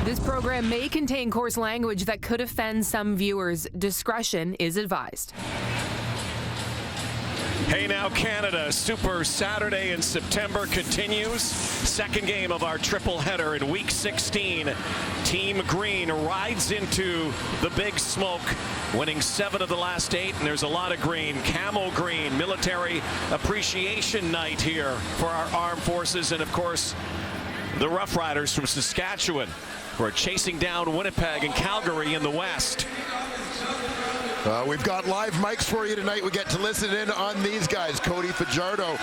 This program may contain coarse language that could offend some viewers. Discretion is advised. Hey now Canada, Super Saturday in September continues. Second game of our triple header in week 16. Team Green rides into the big smoke, winning 7 of the last 8, and there's a lot of green. Camo green, military appreciation night here for our armed forces, and of course the Roughriders from Saskatchewan, who are chasing down Winnipeg and Calgary in the west. We've got live mics for you tonight. We get to listen in on these guys. Cody Fajardo,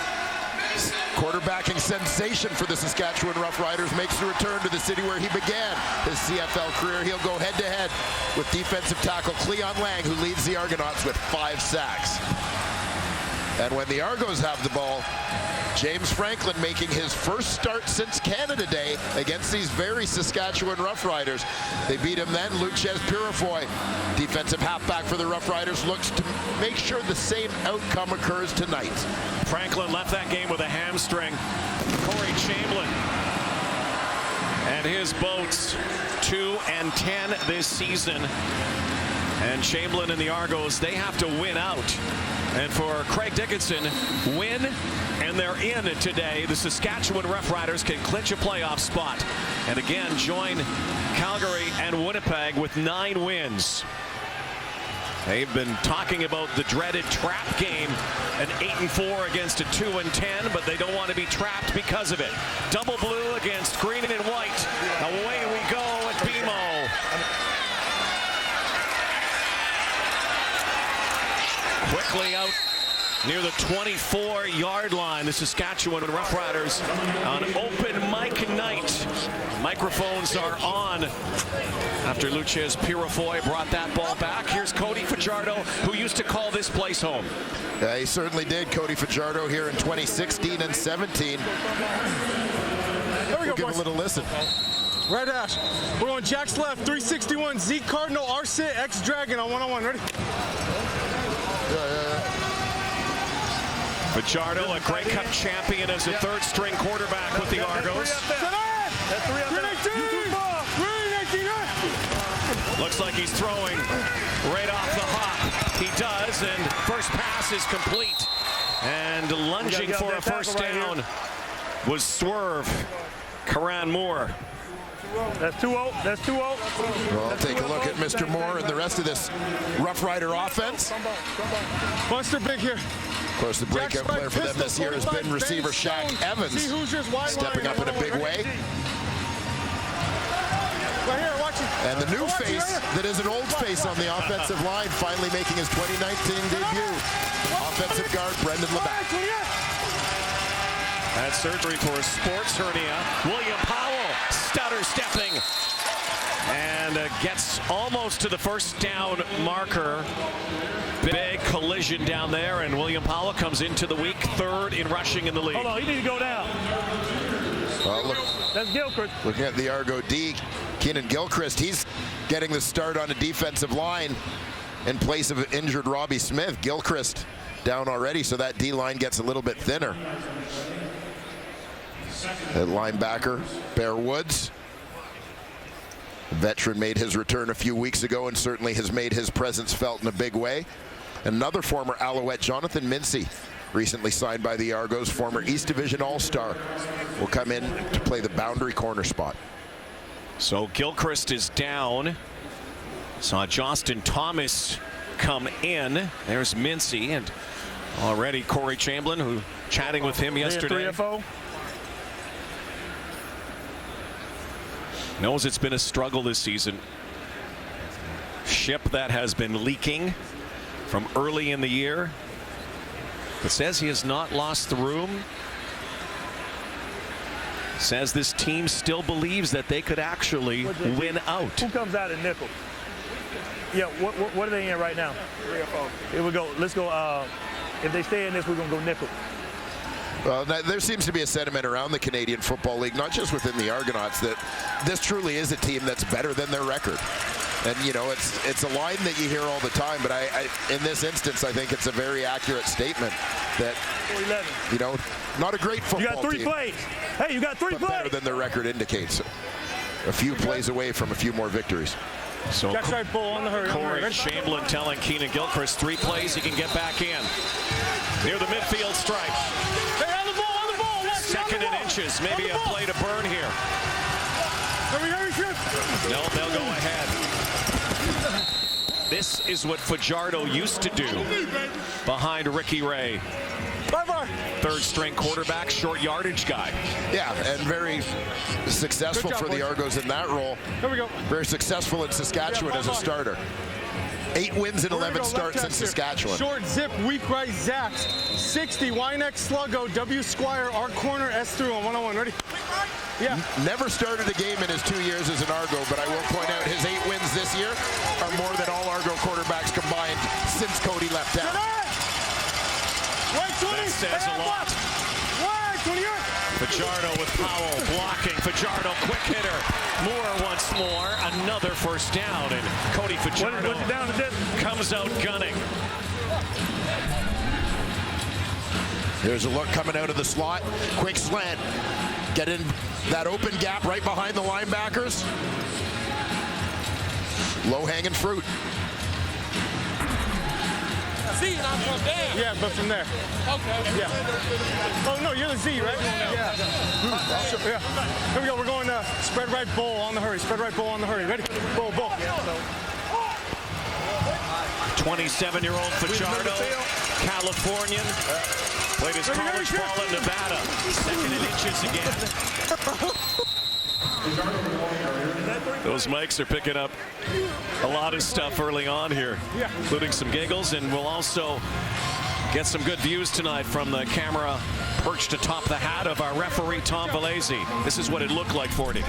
quarterbacking sensation for the Saskatchewan Roughriders, makes the return to the city where he began his CFL career. He'll go head-to-head with defensive tackle Cleon Lang, who leads the Argonauts with 5 sacks. And when the Argos have the ball, James Franklin making his first start since Canada Day against these very Saskatchewan Roughriders. They beat him then. Luchez Purifoy, defensive halfback for the Roughriders, looks to make sure the same outcome occurs tonight. Franklin left that game with a hamstring. Corey Chamberlain and his boats 2-10 this season. And Chamberlain and the Argos, they have to win out. And for Craig Dickinson, win, and they're in today. The Saskatchewan Roughriders can clinch a playoff spot and again join Calgary and Winnipeg with 9 wins. They've been talking about the dreaded trap game, an 8-4 against a 2-10, but they don't want to be trapped because of it. Double blue against green and white. Away we go at BMO. Quickly out near the 24-yard line, the Saskatchewan Roughriders on open mic night. Microphones are on after Luchez Purifoy brought that ball back. Here's Cody Fajardo, who used to call this place home. Yeah, he certainly did. Cody Fajardo here in 2016 and 17. We'll give a little listen. Right ash. We're on Jack's left, 361, Z Cardinal, R-Sit, X Dragon on 1-on-1. Ready? Fajardo, a Grey Cup champion as a third-string quarterback with the Argos. Looks like he's throwing right off the hop. He does, and first pass is complete. And lunging for a first down was Swerve Karan Moore. That's 2-0. That's 2-0. Well, I'll take a look at Mr. Moore and the rest of this Rough Rider offense. Buster big here. Of course, the breakout player for them this year has been receiver Shaq Evans, stepping up in a big way. Right here, watch it. And the new face that is an old face on the offensive line, finally making his 2019 debut. Offensive guard Brendan Labatt. Had surgery for a sports hernia. William Powell stutter stepping and gets almost to the first down marker. Big collision down there, and William Powell comes into the week 3rd in rushing in the league. Hold on, he needs to go down. Well, look, that's Gilchrist. Looking at the Argo D, Keenan Gilchrist, he's getting the start on a defensive line in place of injured Robbie Smith. Gilchrist down already, so that D line gets a little bit thinner. At linebacker, Bear Woods. The veteran made his return a few weeks ago and certainly has made his presence felt in a big way. Another former Alouette, Jonathan Mincy, recently signed by the Argos, former East Division All-Star, will come in to play the boundary corner spot. So Gilchrist is down. Saw Justin Thomas come in. There's Mincy, and already Corey Chamberlain, who chatting with him yesterday. 3FO. Knows it's been a struggle this season. Ship that has been leaking from early in the year, but says he has not lost the room. Says this team still believes that they could actually win out. Who comes out at nickel? Yeah, what are they in right now? 3FO. Here we go. Let's go. If they stay in this, we're going to go nickel. Well, there seems to be a sentiment around the Canadian Football League, not just within the Argonauts, that this truly is a team that's better than their record. And, you know, it's a line that you hear all the time, but in this instance, I think it's a very accurate statement that, you know, not a great football team. You got 3 plays. Hey, you got 3 plays. Better than their record indicates. a few plays away from a few more victories. So Jack's right, bull on the hurry. Corey Chamblin telling Keenan Gilchrist 3 plays he can get back in. Near the midfield stripe. Hey, on the ball. Second and inches. Maybe a play to burn here. Hurry, shoot. No, they'll go ahead. This is what Fajardo used to do behind Ricky Ray. Bye-bye. Third string quarterback, short yardage guy. Yeah, and very successful Good job, for the boys. Argos in that role. Here we go. Very successful in Saskatchewan as a starter. 8 wins in We're gonna 11 go starts left in test here. Saskatchewan. Short zip, weak right, Zax. 60, Wynex, Sluggo, W Squire, our corner, S through on 1-on-1. Ready? Yeah. Never started a game in his 2 years as an Argo, but I will point out his 8 wins this year are more than all Argo quarterbacks combined since Cody left town. Right 20. That says a lot. Right 20. Fajardo with Powell blocking. Fajardo, quick hitter. Moore once more. Another first down, and Cody Fajardo What's it down to this? comes out gunning. There's a look coming out of the slot. Quick slant. Get in that open gap right behind the linebackers. Low-hanging fruit. Z, not from there. Yeah, but from there. Okay. Yeah. Oh, no, you're the Z, right? Yeah. Yeah. Here we go. We're going spread right, bull on the hurry. Spread right, bull on the hurry. Ready? Bull. 27-year-old Fajardo, Californian. Played his college ball in Nevada. Second and inches again. Those mics are picking up a lot of stuff early on here, including some giggles, and we'll also get some good views tonight from the camera perched atop the hat of our referee, Tom Valese. This is what it looked like for him.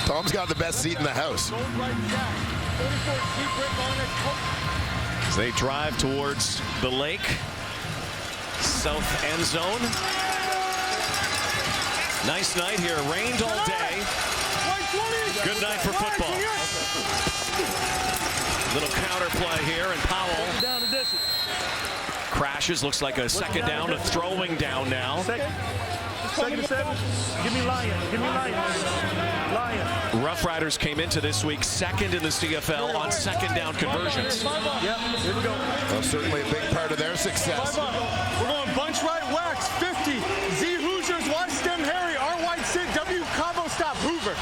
Tom's got the best seat in the house. As they drive towards the lake, south end zone. Nice night here, rained all day. Good night for football. Little counter play here, and Powell Down to this. crashes. Looks like a second down to throwing down now. Second and 7. Give me Lion. Roughriders came into this week second in the CFL on second down conversions. Yep, here we go. Well, certainly a big part of their success. We're going bunch right, wax, 50. Z Hoosiers, watch stem Harry, R white sit, W Cabo stop, Hoover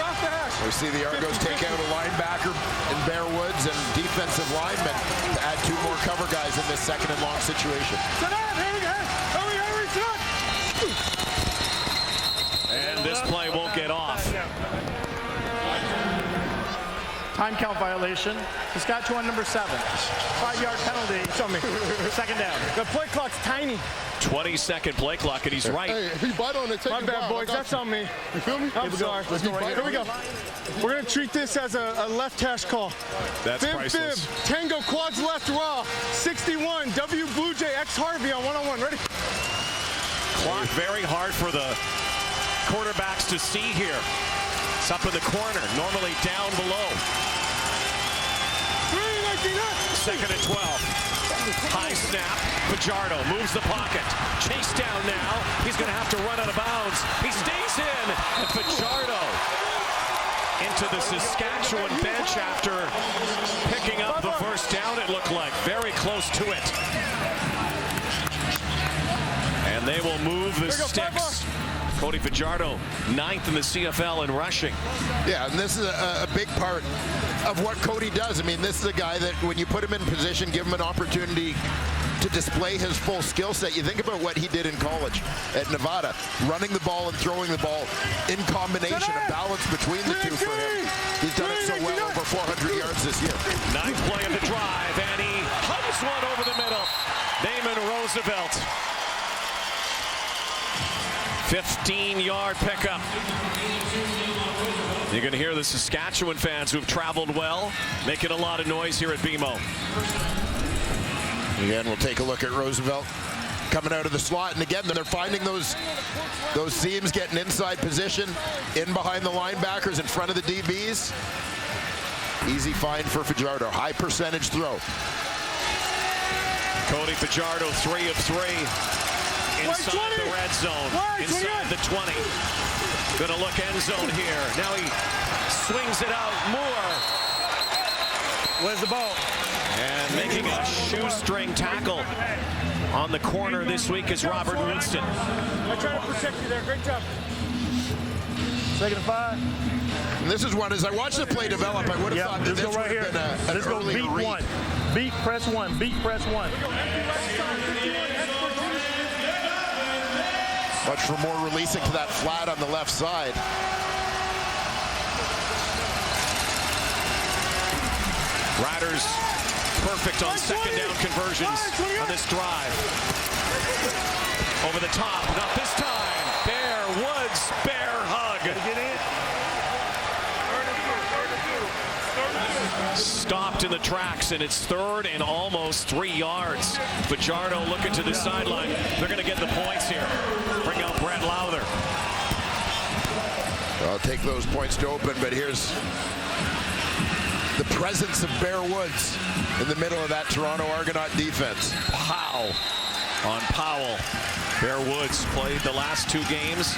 off the hash. We see the Argos take out a linebacker in Bear Woods and defensive linemen to add 2 more cover guys in this second and long situation. Hurry, sit. And this play won't get off. Time count violation. Saskatchewan number 7. 5-yard penalty. Show me. Second down. The play clock's tiny. 20-second play clock, and he's right. Hey, if he bite on it, take My him bad, down. boys. That's on me. You feel me? I'm sorry. Let's go right Here we go. We're going to treat this as a left hash call. That's Fib, priceless. Tango, quads left, raw. 61, W Blue Jay, X Harvey on 1-on-1. Ready? Clock very hard for the quarterbacks to see here. It's up in the corner, normally down below. Second and 12. High snap. Fajardo moves the pocket. Chase down now. He's going to have to run out of bounds. He stays in. And Fajardo into the Saskatchewan bench after picking up the first down, it looked like. Very close to it. And they will move the sticks. Cody Fajardo, 9th in the CFL in rushing. Yeah, and this is a big part of what Cody does. I mean, this is a guy that when you put him in position, give him an opportunity to display his full skill set. You think about what he did in college at Nevada, running the ball and throwing the ball in combination, a balance between the two for him. He's done it so well, over 400 yards this year. 9th play of the drive, and he hums one over the middle. Damon Roosevelt. 15-yard pickup. You're going to hear the Saskatchewan fans who've traveled well making a lot of noise here at BMO. Again, we'll take a look at Roosevelt coming out of the slot, and again, they're finding those seams, getting inside position, in behind the linebackers, in front of the DBs. Easy find for Fajardo. High percentage throw. Cody Fajardo, 3 of 3. Inside the red zone, inside the 20. Gonna look end zone here. Now he swings it out. Moore. Where's the ball? And making a shoestring tackle on the corner this week is Robert Woodson. I try to protect you there. Great job. 2nd and 5. And this is one, as I watched the play develop, I would have thought that let's this go right would here. have been an Let's go early beat read. 1. Beat, press 1. Beat, press 1. Much for more releasing to that flat on the left side. Riders perfect on 2nd down conversions on this drive. Over the top, not this time. Bear Woods, bear hug. Get in. Stopped in the tracks, and it's 3rd and almost 3 yards. Fajardo looking to the sideline. They're going to get the points here. Bring out Brett Lowther. I'll take those points to open, but here's the presence of Bear Woods in the middle of that Toronto Argonaut defense. Pow on Powell. Bear Woods played the last 2 games,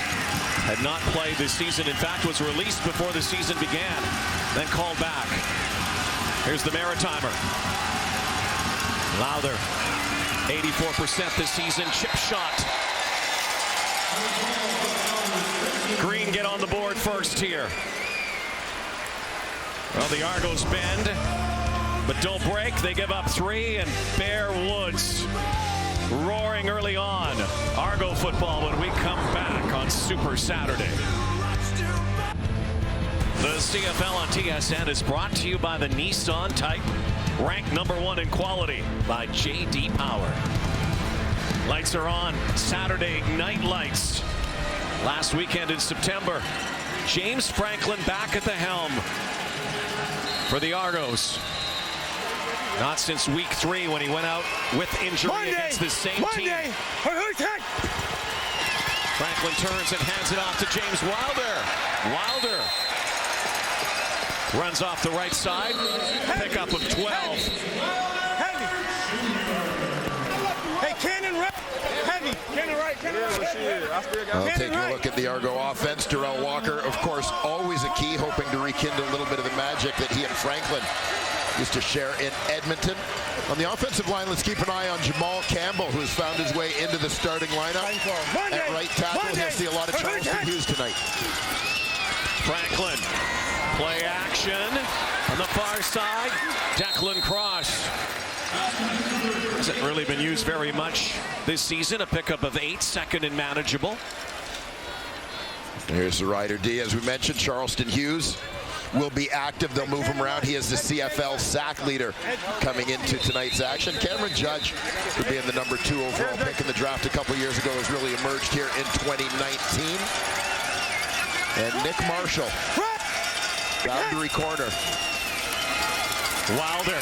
had not played this season. In fact, was released before the season began, then called back. Here's the Maritimer. Lowther, 84% this season, chip shot. Green get on the board first here. Well, the Argos bend, but don't break. They give up 3, and Bear Woods roaring early on. Argo football when we come back on Super Saturday. The CFL on TSN is brought to you by the Nissan Titan, ranked #1 in quality by J.D. Power. Lights are on. Saturday night lights. Last weekend in September, James Franklin back at the helm for the Argos. Not since week 3 when he went out with injury against the same team. Franklin turns and hands it off to James Wilder. Wilder runs off the right side. Pickup of 12. Hey, Cannon right. Heavy. Cannon right. Cannon right. Taking a look at the Argo offense. Darrell Walker, of course, always a key, hoping to rekindle a little bit of the magic that he and Franklin used to share in Edmonton. On the offensive line, let's keep an eye on Jamal Campbell, who has found his way into the starting lineup. At right tackle, he'll see a lot of Charleston Hughes tonight. Franklin, play action on the far side. Declan Cross. Hasn't really been used very much this season. A pickup of 8, 2nd and manageable. Here's the Rider D. As we mentioned, Charleston Hughes will be active. They'll move him around. He is the CFL sack leader coming into tonight's action. Cameron Judge, for being the #2 overall pick in the draft a couple years ago, has really emerged here in 2019. And Nick Marshall, boundary corner. Wilder,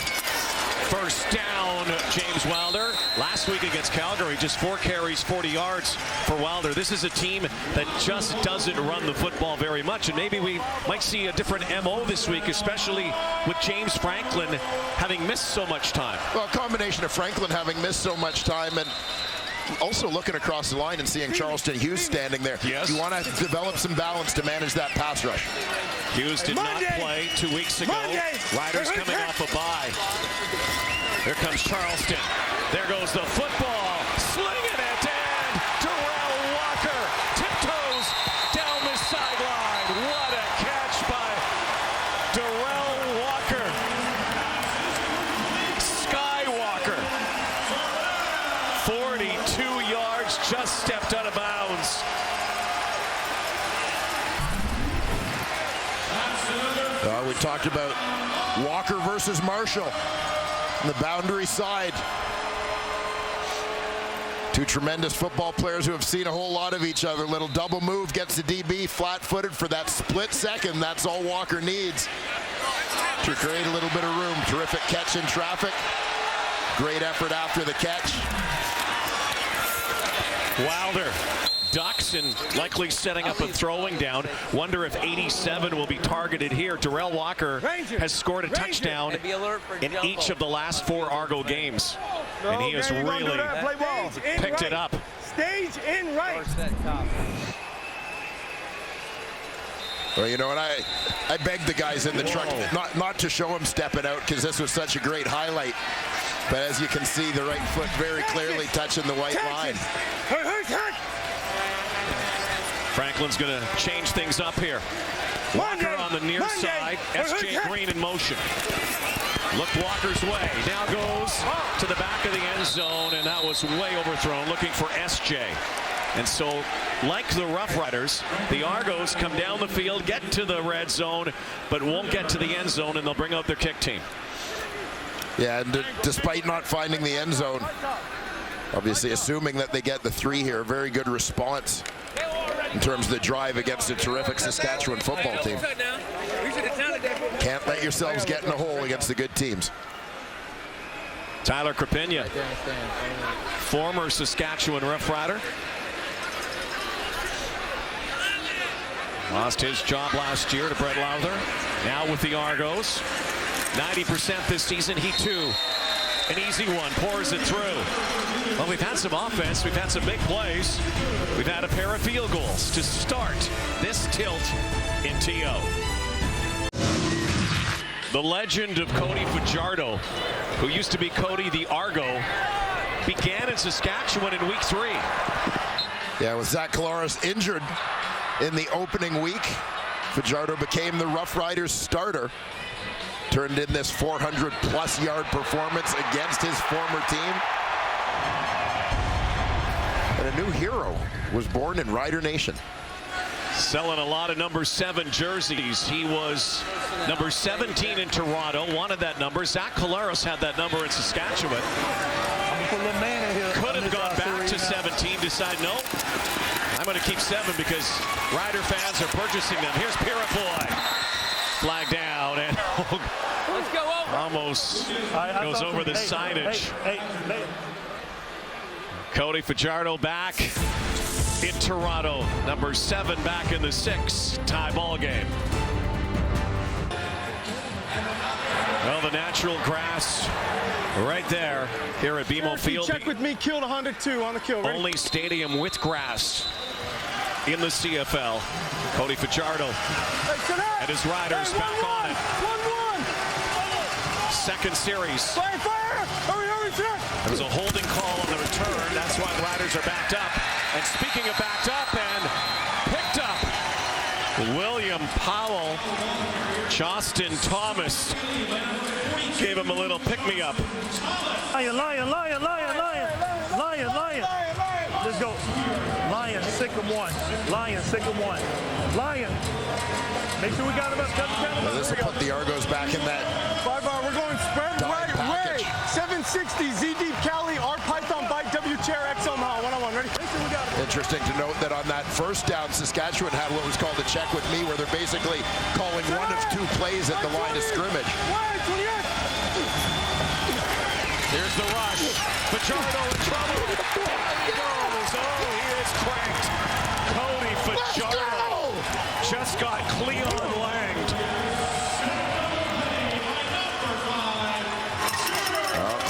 first down, James Wilder. Last week against Calgary, just 4 carries, 40 yards for Wilder. This is a team that just doesn't run the football very much, and maybe we might see a different MO this week, especially with James Franklin having missed so much time. Well, a combination of Franklin having missed so much time and also looking across the line and seeing Charleston Hughes standing there. Yes. You want to develop some balance to manage that pass rush. Hughes did not play 2 weeks ago. Riders coming off a bye. Here comes Charleston. There goes the football. Slinging it, and Darrell Walker tiptoes down the sideline. What a catch by Darrell Walker. Skywalker. 42 yards, just stepped out of bounds. We talked about Walker versus Marshall on the boundary side. 2 tremendous football players who have seen a whole lot of each other. Little double move, gets the DB flat-footed for that split second. That's all Walker needs to create a little bit of room. Terrific catch in traffic. Great effort after the catch. Wilder ducks and likely setting up a throwing down. Wonder if 87 will be targeted here. Darrell Walker has scored a touchdown in each of the last 4 Argo games. And he has really picked it up. Stage in right. Well, you know what, I begged the guys in the truck not to show him stepping out because this was such a great highlight. But as you can see, the right foot very clearly touching the white line. Franklin's going to change things up here. Walker on the near side. S.J. Green in motion. Looked Walker's way. Now goes to the back of the end zone, and that was way overthrown, looking for S.J. And so, like the Roughriders, the Argos come down the field, get to the red zone, but won't get to the end zone, and they'll bring out their kick team. Yeah, and despite not finding the end zone, obviously assuming that they get the 3 here, very good response in terms of the drive against a terrific Saskatchewan football team. Can't let yourselves get in a hole against the good teams. Tyler Krapina, former Saskatchewan Roughrider. Lost his job last year to Brett Lowther. Now with the Argos. 90% this season. He too, an easy one, pours it through. Well, we've had some offense. We've had some big plays. We've had a pair of field goals to start this tilt in TO. The legend of Cody Fajardo, who used to be Cody the Argo, began in Saskatchewan in week 3. Yeah, with Zach Collaros injured in the opening week, Fajardo became the Roughriders starter. Turned in this 400-plus yard performance against his former team. And a new hero was born in Rider Nation. Selling a lot of number 7 jerseys. He was number 17 in Toronto, wanted that number. Zach Collaros had that number in Saskatchewan. Could have gone back to 17, decided, no, I'm going to keep 7 because Rider fans are purchasing them. Here's Pirafoy. Flag down, and Let's go over. almost goes over the signage. Cody Fajardo back in Toronto. Number 7 back in the 6 tie ball game. Well, the natural grass right there here at BMO Field. Check with me, killed 102 on the kill. Ready? Only stadium with grass in the CFL. Cody Fajardo and his Riders back on it. 1-1. Second series. Fire, fire! Hurry, hurry, check! There was a holding call on the return. That's why the Riders are backed up. And speaking of backed up and picked up, William Powell, Justin Thomas gave him a little pick-me-up. Lion, lion, lion, lion, lion, lion, lion. Let's go. Lion, sick him one. Lion, sick him one. Lion. Make sure we got him up. Well, this will put the Argos back in that 5-bar, we're going spread right way. 760, Z Deep Cali, R Python Bite, W Chair X Omaha. 1-on-1, ready? Make sure we got him. Interesting to note that on that first down, Saskatchewan had what was called a check with me, where they're basically calling one of 2 plays at the line of scrimmage. Here's the rush. Fajardo in trouble. There he goes. Oh, he is cranked. Cody Fajardo just got Cleon Langed.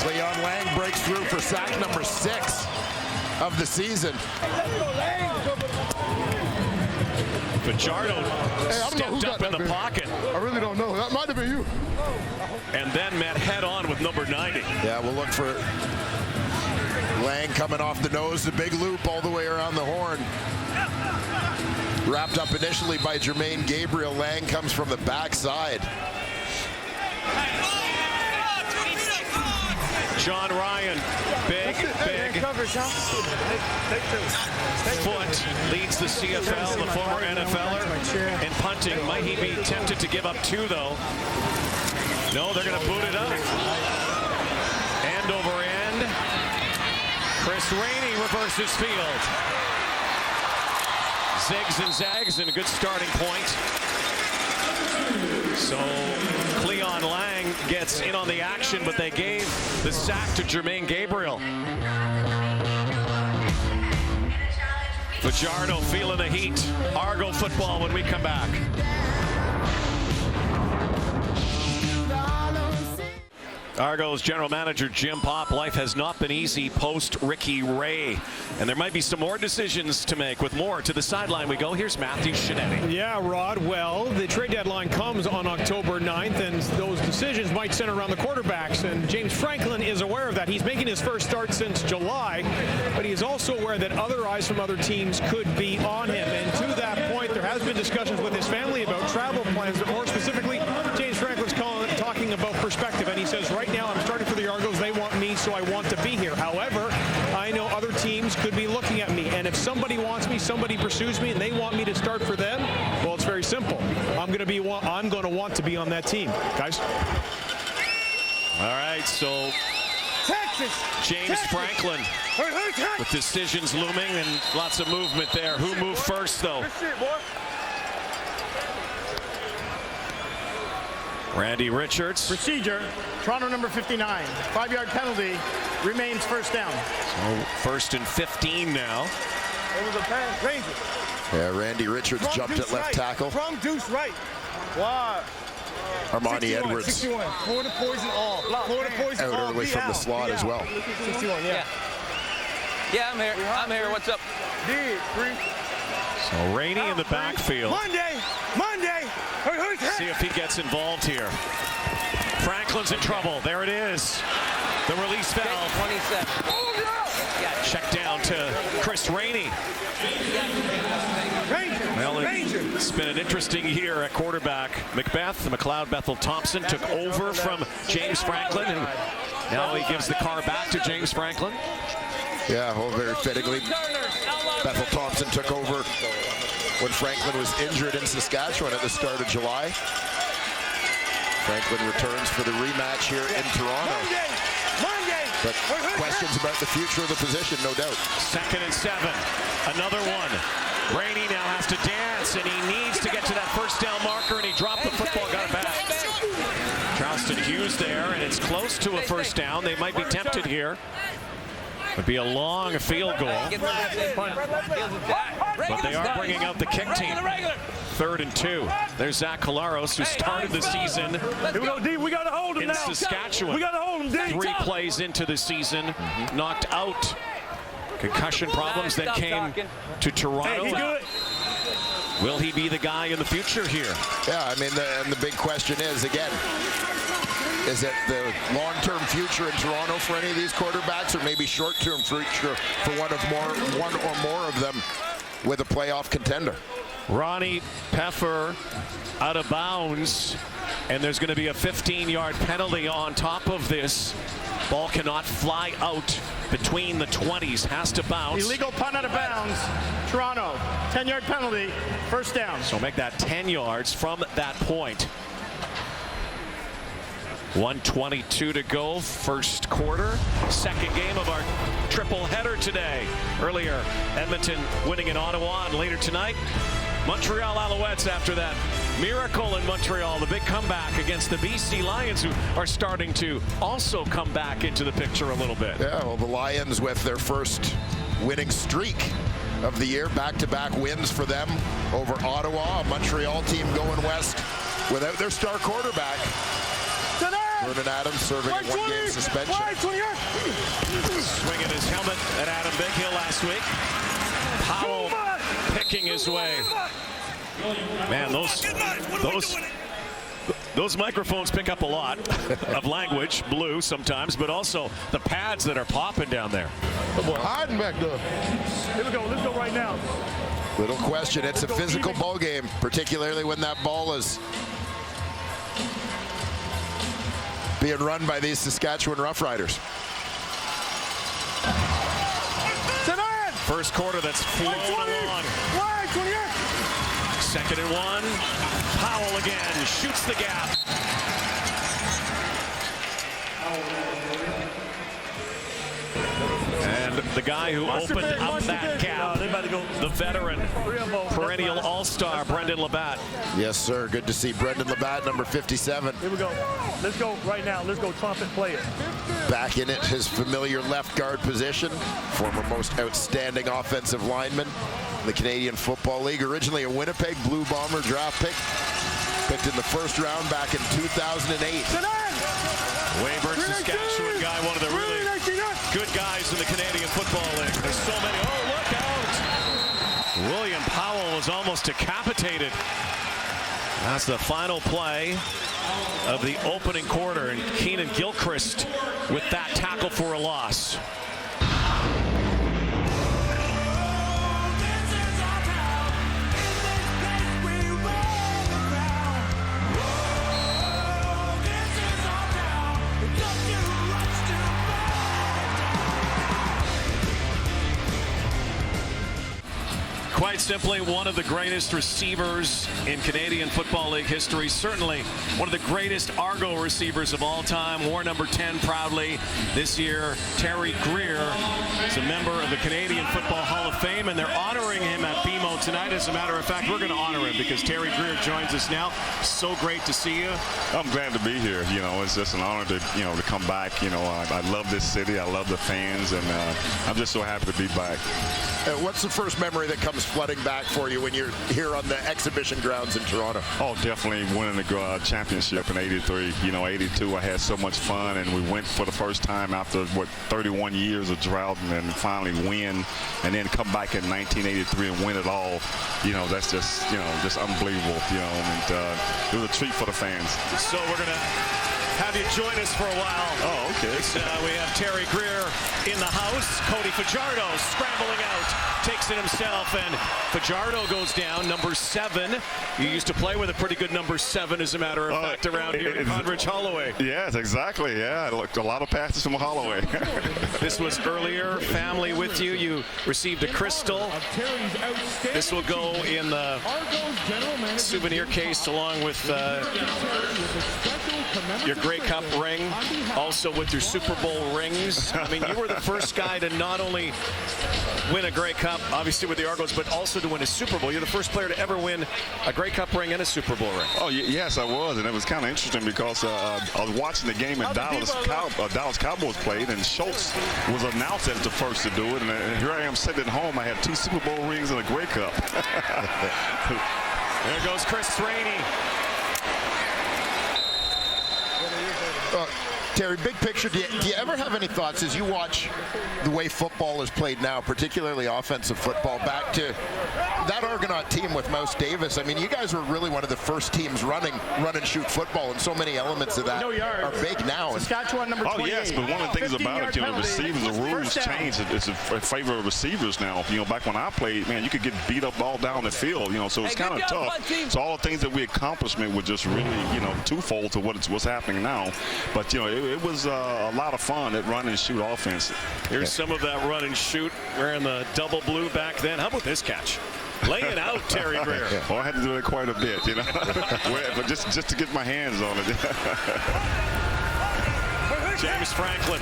Cleon Lang breaks through for sack number 6 of the season. Fajardo stepped up in the pocket. I really don't know. That might have been you. And then met head-on with number 90. Yeah, we'll look for Lang coming off the nose, the big loop all the way around the horn. Wrapped up initially by Jermaine Gabriel. Lang comes from the backside. John Ryan, big foot, leads the CFL, the former NFLer in punting. Might he be tempted to give up 2, though? No, they're going to boot it up. End over end. Chris Rainey reverses field. Zigs and zags and a good starting point. So Cleon Lang gets in on the action, but they gave the sack to Jermaine Gabriel. Fajardo feeling the heat. Argo football when we come back. Argos general manager Jim Popp, life has not been easy post Ricky Ray. And there might be some more decisions to make. With more, to the sideline we go. Here's Matthew Shinetti. Yeah, Rod. Well, the trade deadline comes on October 9th, and those decisions might center around the quarterbacks. And James Franklin is aware of that. He's making his first start since July, but he is also aware that other eyes from other teams could be on him. And to that point, there has been discussions with his family about travel plans, but more specifically, James Franklin's talking about perspective, and he says, right now I'm starting for the Argos. They want me, so I want to be here. However, I know other teams could be looking at me, and if somebody wants me, somebody pursues me, and they want me to start for them, well, it's very simple. I'm going to want to be on that team, guys. All right, so James Franklin with decisions looming and lots of movement there. Who moved first, though? Randy Richards. Procedure, Toronto number 59. 5-yard penalty, remains first down. So first and 15 now. It was a pass. Ranger. Yeah, Randy Richards jumped at left tackle. From Deuce right. Wow. Armani Edwards 61. Florida poison all. Florida poison out all. early from the slot as well. 61, yeah. Yeah, I'm here. I'm here. What's up? So Rainey in the backfield. Monday. See if he gets involved here. Franklin's in trouble. There it is. The release valve. 27. Check down to Chris Rainey. Well, it's been an interesting year at quarterback. McLeod Bethel Thompson took over from James Franklin, and now he gives the car back to James Franklin. Yeah, well, very fittingly, Bethel Thompson took over when Franklin was injured in Saskatchewan at the start of July. Franklin returns for the rematch here in Toronto. But questions about the future of the position, no doubt. 2nd and 7. Another one. Rainey now has to dance, and he needs to get to that first down marker, and he dropped the football, got it back. Charleston Hughes there, and it's close to a first down. They might be tempted here. Would be a long field goal. But they are bringing out the kick team. 3rd and 2. There's Zach Collaros, who started the season Here we go, D. We got to hold him in now. Saskatchewan. We got to hold him, D. 3 plays into the season, knocked out. Concussion problems that came to Toronto. Hey, he good. Will he be the guy in the future here? Yeah, I mean, the big question is, again, is it the long-term future in Toronto for any of these quarterbacks, or maybe short-term future for one or more of them with a playoff contender? Ronnie Peffer out of bounds, and there's going to be a 15-yard penalty on top of this. Ball cannot fly out between the 20s, has to bounce. Illegal punt out of bounds. Toronto, 10-yard penalty, first down. So make that 10 yards from that point. 1:22 to go, first quarter. Second game of our triple header today. Earlier, Edmonton winning in Ottawa, and later tonight, Montreal Alouettes after that miracle in Montreal, the big comeback against the BC Lions, who are starting to also come back into the picture a little bit. Yeah, well, the Lions with their first winning streak of the year, back-to-back wins for them over Ottawa, a Montreal team going west without their star quarterback. Vernon Adams serving a 1-game suspension. Swinging his helmet at Adam Bighill last week. Powell picking his way. Man, those microphones pick up a lot of language, blue sometimes, but also the pads that are popping down there. Hiding back there. Here we go. Let's go right now. Little question. It's a physical ball game, particularly when that ball is being run by these Saskatchewan Roughriders. First quarter that's flown along. 2nd and 1. Powell again shoots the gap. And the guy who opened up that gap, the veteran, perennial all-star, Brendan Labatt. Yes, sir. Good to see Brendan Labatt, number 57. Here we go. Let's go right now. Let's go trumpet play it. Back in it, his familiar left guard position. Former most outstanding offensive lineman in the Canadian Football League. Originally a Winnipeg Blue Bomber draft pick. Picked in the first round back in 2008. Weyburn, Saskatchewan guy, one of the really good guys in the Canadian Football League. There's so many. Oh, look out! William Powell was almost decapitated. That's the final play of the opening quarter, and Keenan Gilchrist with that tackle for a loss. Quite simply, one of the greatest receivers in Canadian Football League history. Certainly one of the greatest Argo receivers of all time. Wore number 10 proudly this year. Terry Greer is a member of the Canadian Football Hall of Fame, and they're honoring him at BMO tonight. As a matter of fact, we're going to honor him because Terry Greer joins us now. So great to see you. I'm glad to be here. You know, it's just an honor to, to come back. You know, I love this city. I love the fans, and I'm just so happy to be back. What's the first memory that comes flooding back for you when you're here on the exhibition grounds in Toronto? Oh, definitely winning the championship in '83. You know, '82, I had so much fun, and we went for the first time after, 31 years of drought, and then finally win, and then come back in 1983 and win it all. You know, that's just, just unbelievable, and it was a treat for the fans. So we're going to have you join us for a while. Oh, okay. We have Terry Greer in the house. Cody Fajardo scrambling out, takes it himself, and Fajardo goes down, number 7. You used to play with a pretty good number 7, as a matter of fact, around here in Conridge Holloway. Yes, exactly. Yeah, I looked a lot of passes from Holloway. This was earlier. Family with you. You received a crystal. This will go in the souvenir case along with your Grey Cup ring, also with your Super Bowl rings. I mean, you were the first guy to not only win a Grey Cup, obviously with the Argonauts, but also to win a Super Bowl. You're the first player to ever win a Grey Cup ring and a Super Bowl ring. Oh, yes, I was, and it was kind of interesting because I was watching the game at Dallas Cowboys played, and Schultz was announced as the first to do it, and here I am sitting at home. I have 2 Super Bowl rings and a Grey Cup. There goes Chris Rainey. Terry, big picture, do you ever have any thoughts as you watch the way football is played now, particularly offensive football, back to that Argonaut team with Mouse Davis? I mean, you guys were really one of the first teams run and shoot football, and so many elements of that are big now. Saskatchewan number 28. Oh, yes, but one of the things about it, receivers, the rules changed. It's in favor of receivers now. Back when I played, man, you could get beat up all down the field, so it's kind of tough. So all the things that we accomplished were just really, twofold to what's happening now. But, it was a lot of fun, that run and shoot offense. Here's some of that run and shoot. Wearing the double blue back then. How about this catch? Lay it out, Terry Greer. Well, I had to do it quite a bit, but just to get my hands on it. James Franklin.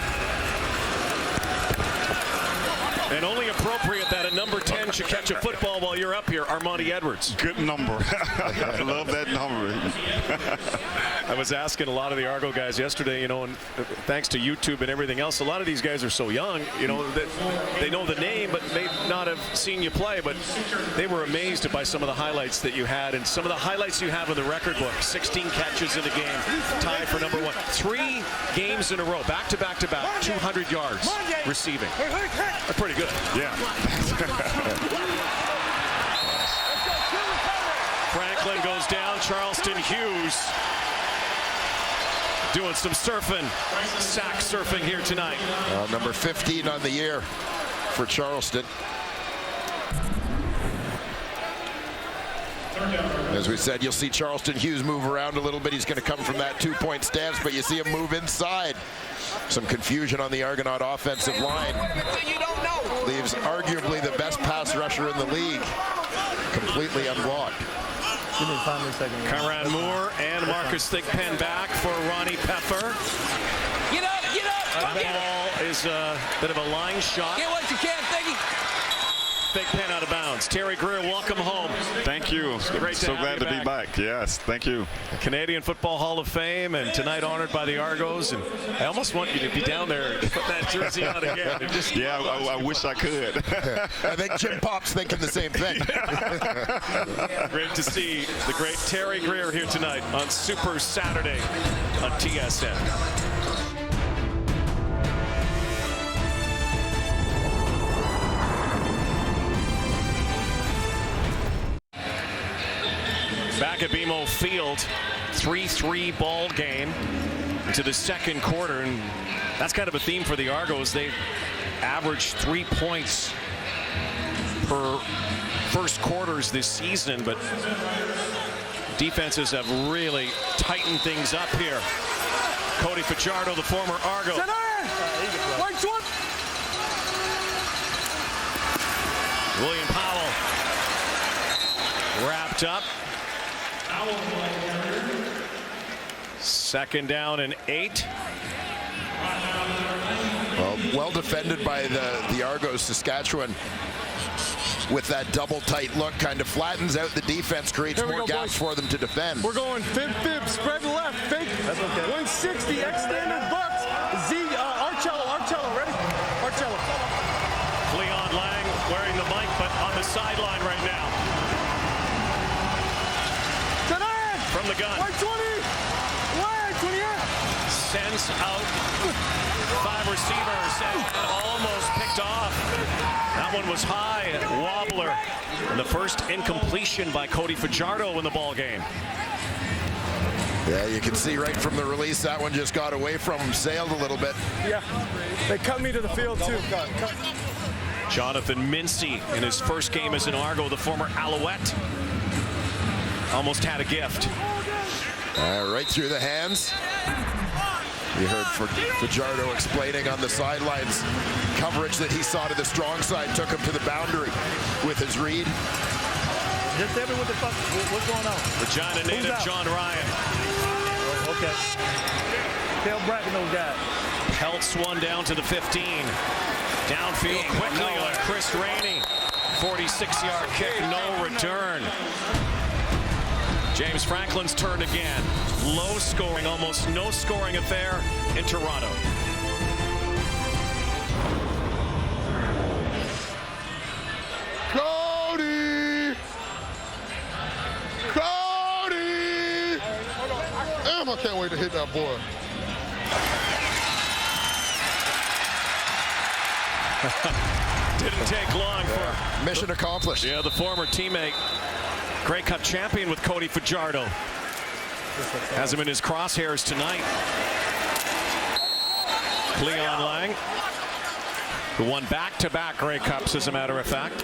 And only appropriate that a number 10 should catch a football while you're up here, Armani Edwards. Good number. I love that number. I was asking a lot of the Argo guys yesterday, and thanks to YouTube and everything else, a lot of these guys are so young, that they know the name but may not have seen you play, but they were amazed by some of the highlights that you had and some of the highlights you have in the record book. 16 catches in a game, tied for number 1. 3 games in a row, back to back to back, 200 yards receiving. That's pretty good. Yeah. Franklin goes down. Charleston Hughes doing some surfing, sack surfing here tonight. Number 15 on the year for Charleston. As we said, you'll see Charleston Hughes move around a little bit. He's going to come from that 2-point stance, but you see him move inside. Some confusion on the Argonaut offensive line. Leaves arguably the best pass rusher in the league completely unblocked. Kyran Moore and Marcus Thigpen back for Ronnie Pepper. Get up, That ball is a bit of a line shot. Get what you can, Thiggy. fake pen out of bounds. Terry Greer, welcome home. Thank you. Great so glad to be back. Yes, thank you. Canadian Football Hall of Fame, and tonight honored by the Argos. And I almost want you to be down there and put that jersey on again. Yeah, I wish I could. I think Jim Pop's thinking the same thing. Great to see the great Terry Greer here tonight on Super Saturday on TSN. Back at BMO Field, 3-3 ball game into the second quarter, and that's kind of a theme for the Argos. They averaged 3 points per first quarters this season, but defenses have really tightened things up here. Cody Fajardo, the former Argo. William Powell wrapped up. Second down and 8. Well defended by the Argos. Saskatchewan with that double tight look kind of flattens out the defense, creates more gaps for them to defend. We're going fib, spread left, fake. That's okay. 160, extended bucks. Arcello, ready? Arcello. Leon Lang wearing the mic, but on the sideline right now. From the gun. 120. Sends out 5 receivers and almost picked off. That one was high, wobbler. And the first incompletion by Cody Fajardo in the ball game. Yeah, you can see right from the release that one just got away from him, sailed a little bit. Yeah, they cut me to the field too. Jonathan Mincy in his first game as an Argo, the former Alouette. Almost had a gift. Right through the hands. You heard Fajardo explaining on the sidelines coverage that he saw to the strong side, took him to the boundary with his read. Just tell me what the fuck, what's going on? Regina native John Ryan. Okay. Tell Bracken those guys. Pelts one down to the 15. Downfield quickly on Chris Rainey. 46-yard kick, no return. James Franklin's turn again. Low scoring, almost no scoring affair in Toronto. Cody! Damn, I can't wait to hit that boy. Didn't take long for mission accomplished. Yeah, the former teammate, Grey Cup champion with Cody Fajardo. Has him in his crosshairs tonight. Leon Lang, who won back-to-back Grey Cups, as a matter of fact.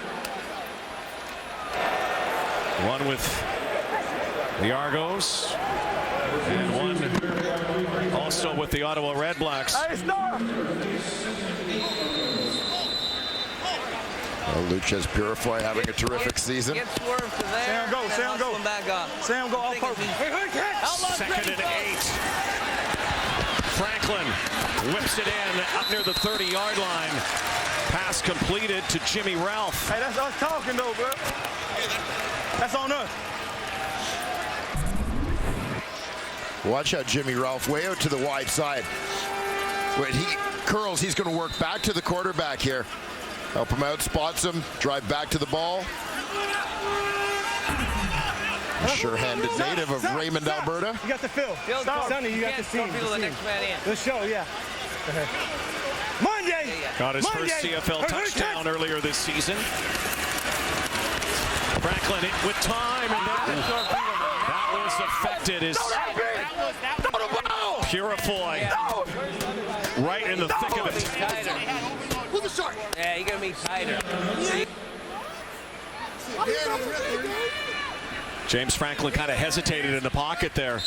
One with the Argos, and one also with the Ottawa Red Blacks. Lucas Purifoy having a terrific season. Sam, go. Sam, go all purpose. Second and 8. Franklin whips it in up near the 30-yard line. Pass completed to Jimmy Ralph. Hey, that's us talking though, bro. That's on us. Watch out, Jimmy Ralph way out to the wide side. When he curls, he's going to work back to the quarterback here. Help him out, spots him, drive back to the ball. Sure-handed native of Raymond, Alberta. You got the fill. Sonny, you got the team. The next man in. The show, yeah. Monday. Got his first CFL touchdown earlier this season. Franklin with time, and that was affected. Is Purifoy right in the thick of it. Yeah, you're going to be tighter. James Franklin kind of hesitated in the pocket there.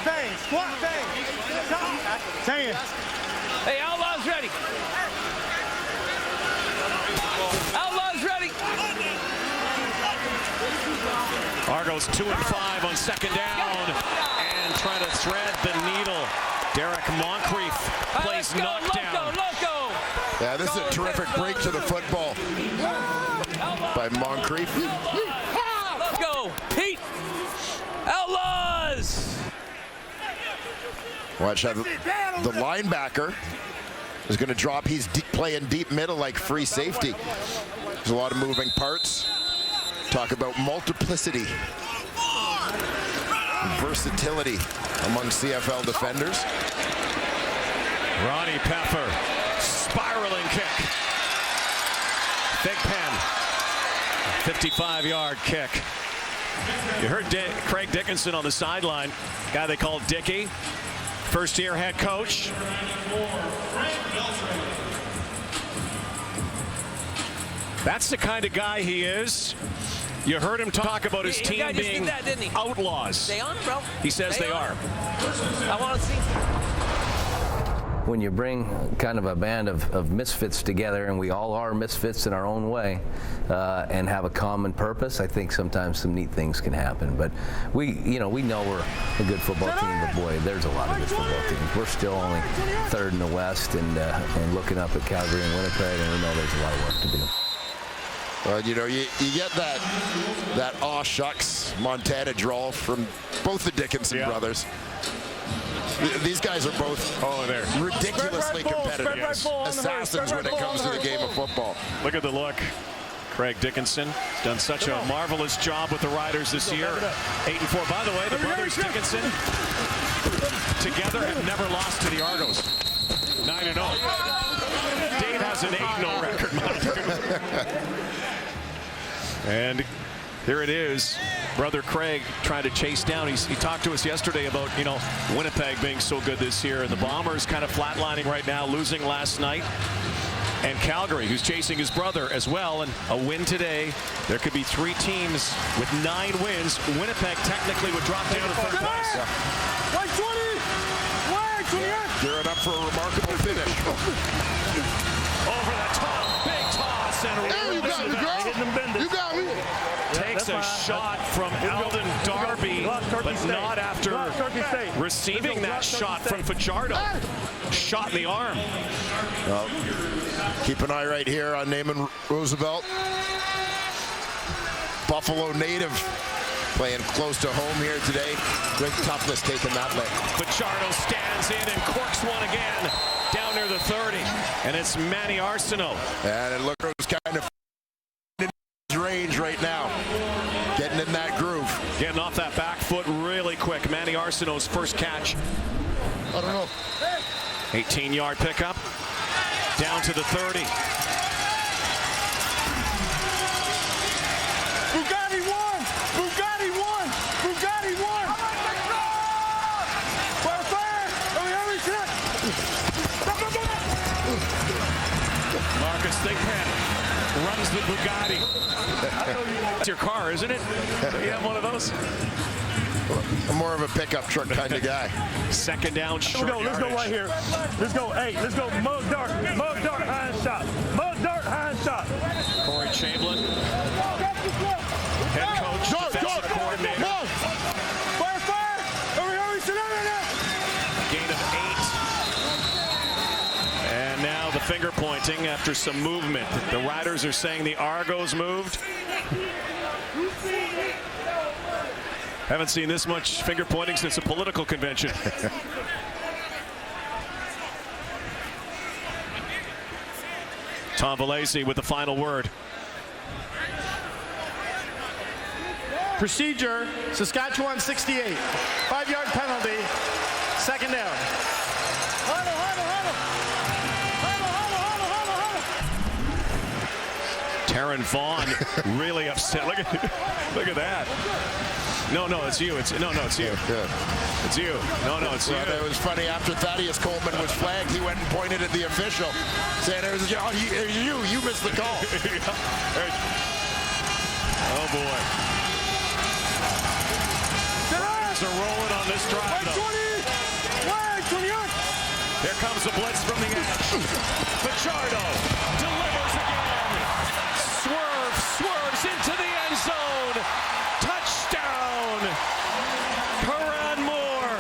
Bang, squat, bang. 10. Hey, Outlaw's ready. Outlaw's ready. Argos 2-5 on second down and trying to thread the needle. Derek Moncrief plays knockdown. Loco. Yeah, this is a terrific break to the football by Moncrief. Let's go, Pete. Outlaws. Watch how the linebacker is going to drop. He's playing deep middle like free safety. There's a lot of moving parts. Talk about multiplicity, versatility among CFL defenders. Ronnie Pepper, spiraling kick. Big pen, 55-yard kick. You heard Craig Dickinson on the sideline, guy they call Dickie, first-year head coach. That's the kind of guy he is. You heard him talk about his team being outlaws. They on, bro? He says they are. I want to see. When you bring kind of a band of misfits together, and we all are misfits in our own way, and have a common purpose, I think sometimes some neat things can happen. But we know we're a good football team, but boy, there's a lot of good football teams. We're still only third in the West, and looking up at Calgary and Winnipeg, and we know there's a lot of work to do. Well, you get that aw shucks Montana drawl from both the Dickinson brothers. These guys are both ridiculously competitive assassins when it comes to the game of football. Look at the look. Craig Dickinson done such a marvelous job with the Riders this year. 8-4. By the way, the brothers Dickinson together have never lost to the Argonauts. 9-0. Dave has an 8-0 record, mind you. And here it is, brother Craig trying to chase down. He talked to us yesterday about, Winnipeg being so good this year, and the Bombers kind of flatlining right now, losing last night. And Calgary, who's chasing his brother as well, and a win today. There could be 3 teams with 9 wins. Winnipeg technically would drop down to third place. 120! Gearing up for a remarkable finish. Over the top, big toss, and you got me, girl. You got me. Takes a shot from Alden Darby, but not after receiving that shot from Fajardo. Shot in the arm. Well, keep an eye right here on Naaman Roosevelt. Buffalo native playing close to home here today. Great toughness taking that leg. Fajardo stands in and corks one again down near the 30. And it's Manny Arsenault. And it looks kind of in his range right now. Getting in that groove. Getting off that back foot really quick. Manny Arsenault's first catch. I don't know. 18-yard pickup. Down to the 30. Bugatti won! Bugatti won! Bugatti won! Fire! Marcus Thigpen runs the Bugatti. It's your car, isn't it? You have one of those? I'm more of a pickup truck kind of guy. Second down, short Let's go right here. Let's go. Hey, let's go. Mug dart, hand shot. Mug dart, hand shot. Corey Chamberlain, head coach, defensive coordinator. Fire! Hurry, Gain of 8. And now the finger pointing after some movement. The Riders are saying the Argos moved. Haven't seen this much finger pointing since a political convention. Tom Valacy with the final word. Procedure, Saskatchewan 68. 5-yard penalty, second down. Taryn Vaughn really upset. Look at that. No, it's you. It's you. It's you. No, it's you. It was funny. After Thaddeus Coleman was flagged, he went and pointed at the official, saying, "It was you. You missed the call." Oh boy. Riders are rolling on this drive, though. Here comes the blitz from the edge. Fajardo delivers again. Swerves into the end zone. Touchdown. Karan Moore.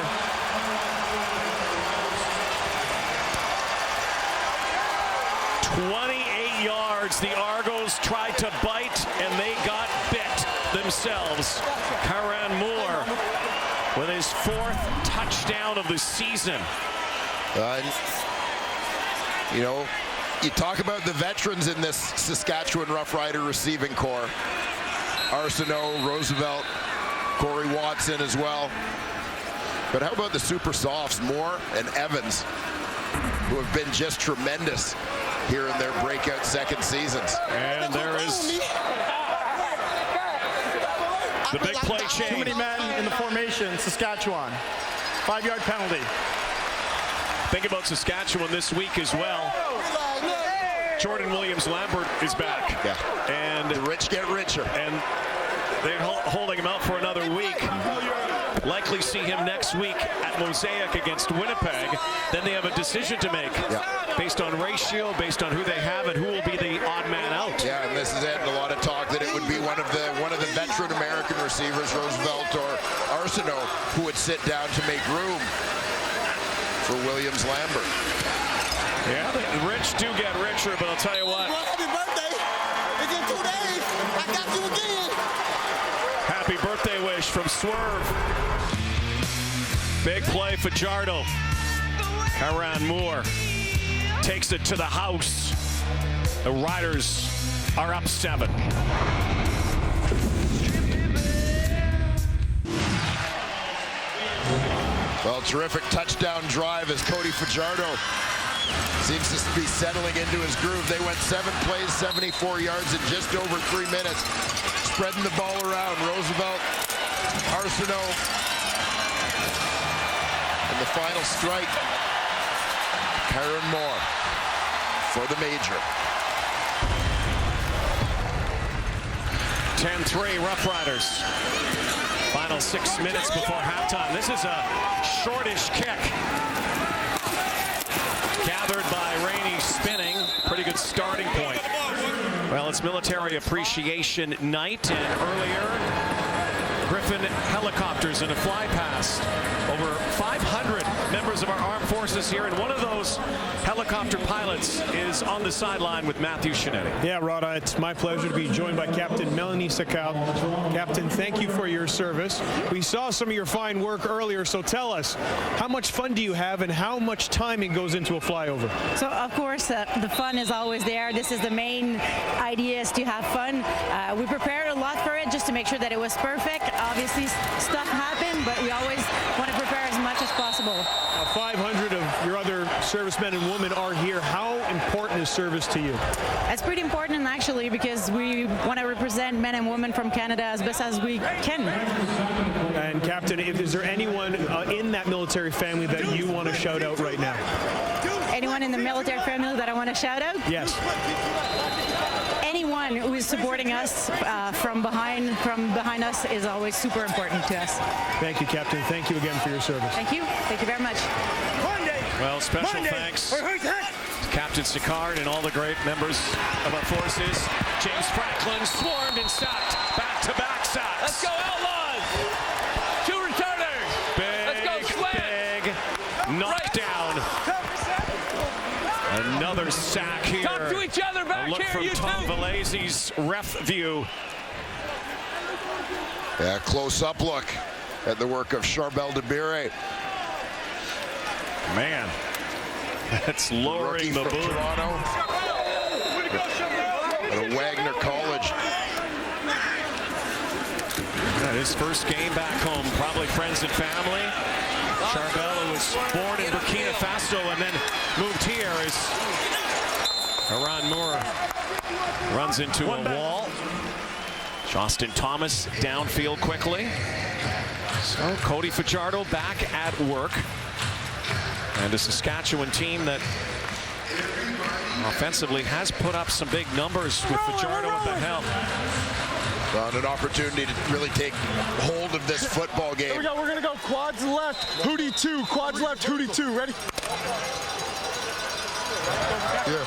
to bite, and they got bit themselves. Karan Moore with his 4th touchdown of the season. You know, you talk about the veterans in this Saskatchewan Roughrider receiving corps. Arsenault, Roosevelt, Corey Watson as well. But how about the super softs, Moore and Evans, who have been just tremendous here in their breakout second seasons. And there is the big play change. Too many men in the formation, Saskatchewan. 5-yard penalty. Think about Saskatchewan this week as well. Jordan Williams-Lambert is back. Yeah. And the rich get richer. And they're holding him out for another week. Likely see him next week at Mosaic against Winnipeg. Then they have a decision to make based on ratio, based on who they have, and who will be the odd man out. Yeah, and this is it. A lot of talk that it would be one of the veteran American receivers, Roosevelt or Arsenault, who would sit down to make room for Williams-Lambert. Yeah, the rich do get richer, but I'll tell you what. Well, happy birthday. It's in 2 days. I got you again. Happy birthday wish from Swerve. Big play for Fajardo. Karan Moore takes it to the house. The Riders are up 7. Well, terrific touchdown drive as Cody Fajardo seems to be settling into his groove. They went 7 plays, 74 yards in just over 3 minutes. Spreading the ball around. Roosevelt, Arsenault, and the final strike. Karan Moore for the major. 10-3 Roughriders. Final 6 minutes before halftime. This is a shortish kick. Gathered by Rainey spinning. Pretty good starting point. Well, it's Military Appreciation Night, and earlier, Griffin helicopters in a fly past. Over 500 members of our armed forces here, and one of those helicopter pilots is on the sideline with Matthew Shinetti. Yeah, Rada, it's my pleasure to be joined by Captain Melanie Sakal. Captain, thank you for your service. We saw some of your fine work earlier, so tell us, how much fun do you have and how much timing goes into a flyover? So, of course, the fun is always there. This is the main idea, is to have fun. We prepared a lot for it just to make sure that it was perfect. Obviously, stuff happened, but we always want to prepare as much as possible. 500 of your other servicemen and women are here. How important is service to you? It's pretty important, actually, because we want to represent men and women from Canada as best as we can. And Captain, is there anyone in that military family that you want to shout out right now? Anyone in the military family that I want to shout out? Yes. Anyone who is supporting us from behind us is always super important to us. Thank you, Captain. Thank you again for your service. Thank you. Thank you very much. Well, special thanks to Captain Sicard and all the great members of our forces. James Franklin swarmed and sacked. Back-to-back sacks. Let's go, Outlaws! 2 returners. Let's go, Slam! Big knockdown. Another sack here. Talk to each other back here. Look from Tom Valazy's ref view. Yeah, close-up look at the work of Charbel Debire. Man, that's lowering the boot. Toronto. At a Wagner College. Yeah, his first game back home, probably friends and family. Charbel, who was born in Burkina Faso and then moved here, as Karan Moore runs into a wall. Justin Thomas downfield quickly. So Cody Fajardo back at work. And a Saskatchewan team that offensively has put up some big numbers with Fajardo at the helm. Well, an opportunity to really take hold of this football game. Here we go. We're going to go quads left, Hootie 2. Quads left, Hootie 2. Ready? Yeah.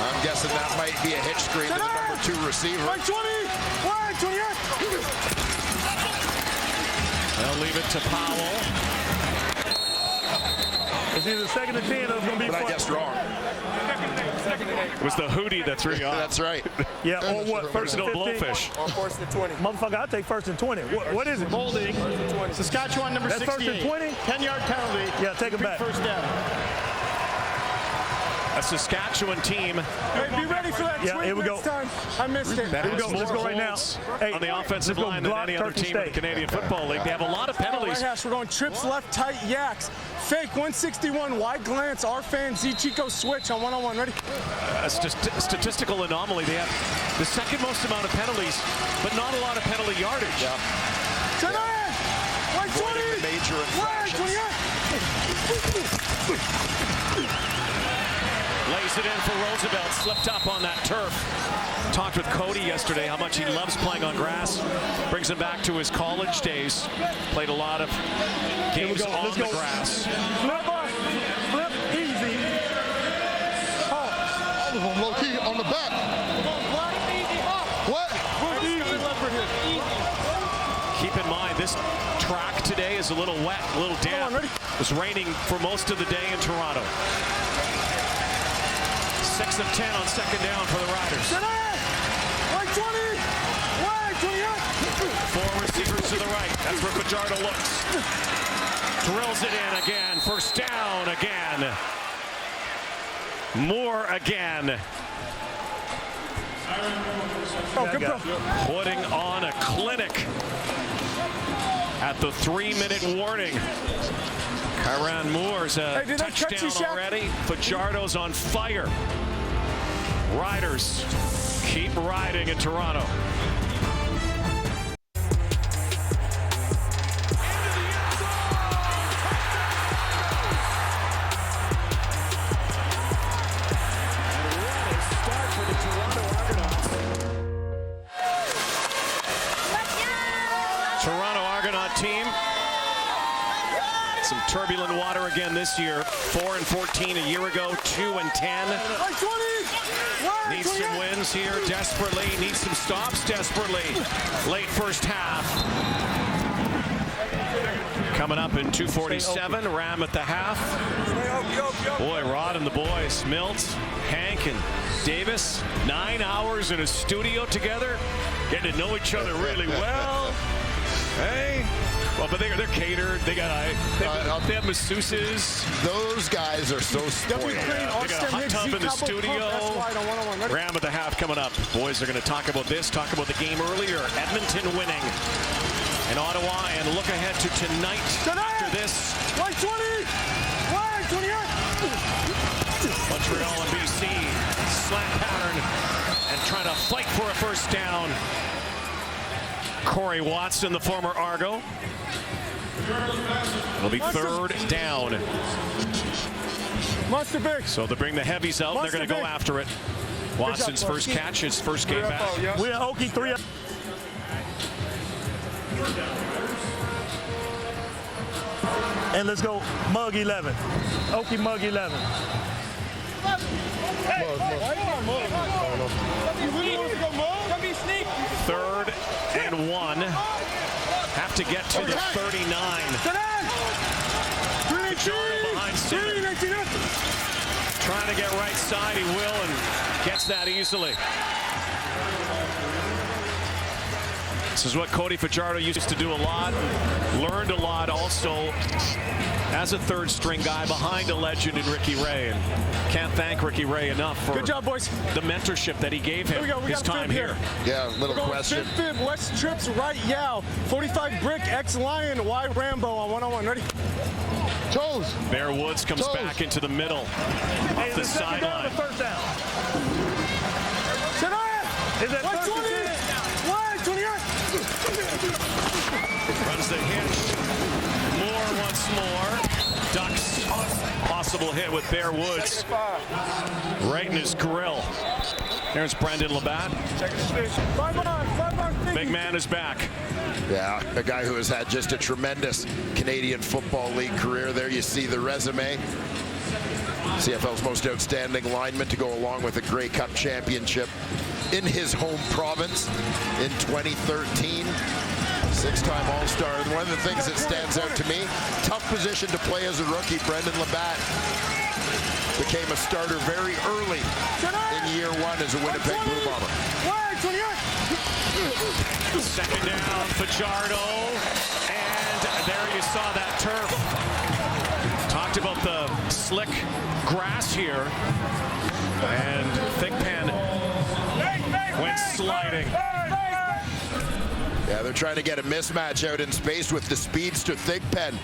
I'm guessing that might be a hitch screen to the number 2 receiver. 120. 128. They'll leave it to Powell. It's either 2nd and 10 or it's going to be but fun. I guessed wrong. It was the hootie that threw you off. That's right. Yeah, or what? First and blowfish. Or 1st and 20. Motherfucker, I'll take 1st and 20. What is it? Holding. Saskatchewan number That's 68. 1st and 20? 10-yard penalty. Yeah, take him back. First down. A Saskatchewan team. Hey, be ready for that Yeah, here we go. next time. I missed it. That Here we has go. Let's more go right now. holds Hey, on the offensive let's go line than block, any other turkey team in the steak. Canadian Football League. They have a lot of penalties. Right hash, we're going trips left, tight, yaks. Fake, 161, wide glance, our fan, Z Chico switch on one-on-one. Ready? A statistical anomaly. They have the second most amount of penalties, but not a lot of penalty yardage. Yeah. Tonight! Wide 20! Major Wide infractions. 20! Lays it in for Roosevelt. Slipped up on that turf. Talked with Cody yesterday how much he loves playing on grass. Brings him back to his college days. Played a lot of games on the grass. Flip, flip, easy. I was on low key on the back. What? Keep in mind, this track today is a little wet, a little damp. It was raining for most of the day in Toronto. 6 of 10 on 2nd down for the Riders. Wide 20! Wide 20! 4 receivers to the right. That's where Fajardo looks. Drills it in again. First down again. Moore again. Oh, good bro. Putting on a clinic at the 3-minute warning. Kyran Moore's a touchdown already. Fajardo's on fire. Riders keep riding in Toronto. Toronto Argonaut team. Some turbulent water again this year. 4-14 a year ago. 2-10. Needs some wins here desperately. Needs some stops desperately. Late first half. Coming up in 2:47. Ram at the half. Boy, Rod and the boys. Milt, Hank, and Davis. 9 hours in a studio together. Getting to know each other really well. Hey. Well, but they're catered. They have masseuses. Those guys are so spoiled. They got a hot tub in the studio. Ram at the half coming up. Boys are going to talk about this, talk about the game earlier. Edmonton winning in Ottawa, and look ahead to tonight after this. Wide 20! Wide 28! Montreal and BC. Slant pattern and trying to fight for a first down. Corey Watson, the former Argo. It'll be 3rd down. Monster big. So they bring the heavies out, and they're going to go after it. Watson's first catch, his first game back. We're Okie 3. And let's go Mug 11. Okie Mug 11. Third and 1. Have to get to the 39. Fajardo behind Simmons. Trying to get right side, he will, and gets that easily. This is what Cody Fajardo used to do a lot, learned a lot also as a 3rd string guy behind a legend in Ricky Ray. And can't thank Ricky Ray enough for good job, boys. The mentorship that he gave him his time here. Yeah, little question. Fib, West trips, right Yao. 45 brick, X-Lion, wide Rambo on one-on-one. Ready? Toes. Bear Woods comes back into the middle off the sideline. First down. Is that 20? Wide 28? Runs the hitch. Moore once more. Ducks. Possible hit with Bear Woods. Right in his grill. There's Brendan Labatt. Big man is back. Yeah, a guy who has had just a tremendous Canadian Football League career. There you see the resume. CFL's most outstanding lineman to go along with a Grey Cup championship in his home province in 2013. Six-time All-Star. And one of the things that stands out to me, tough position to play as a rookie. Brendan Labatt became a starter very early in year one as a Winnipeg Blue Bomber. Second down, Fajardo, and there you saw that turf. Talked about the slick grass here, and Thigpen went sliding. Yeah, they're trying to get a mismatch out in space with the speedster Thigpen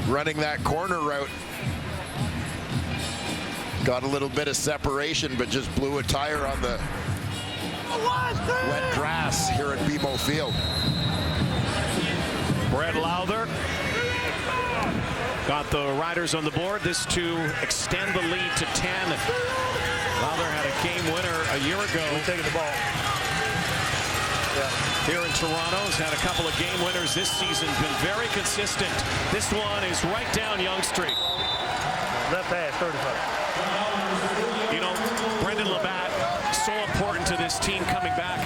running that corner route. Got a little bit of separation, but just blew a tire on the wet grass here at BMO Field. Brett Lowther got the Riders on the board. This to extend the lead to 10. Lowther had a game winner a year ago. Taking the ball. Here in Toronto, has had a couple of game winners this season, been very consistent. This one is right down Yonge Street. Left pass, 35. You know, Brendan Labatt, so important to this team coming back.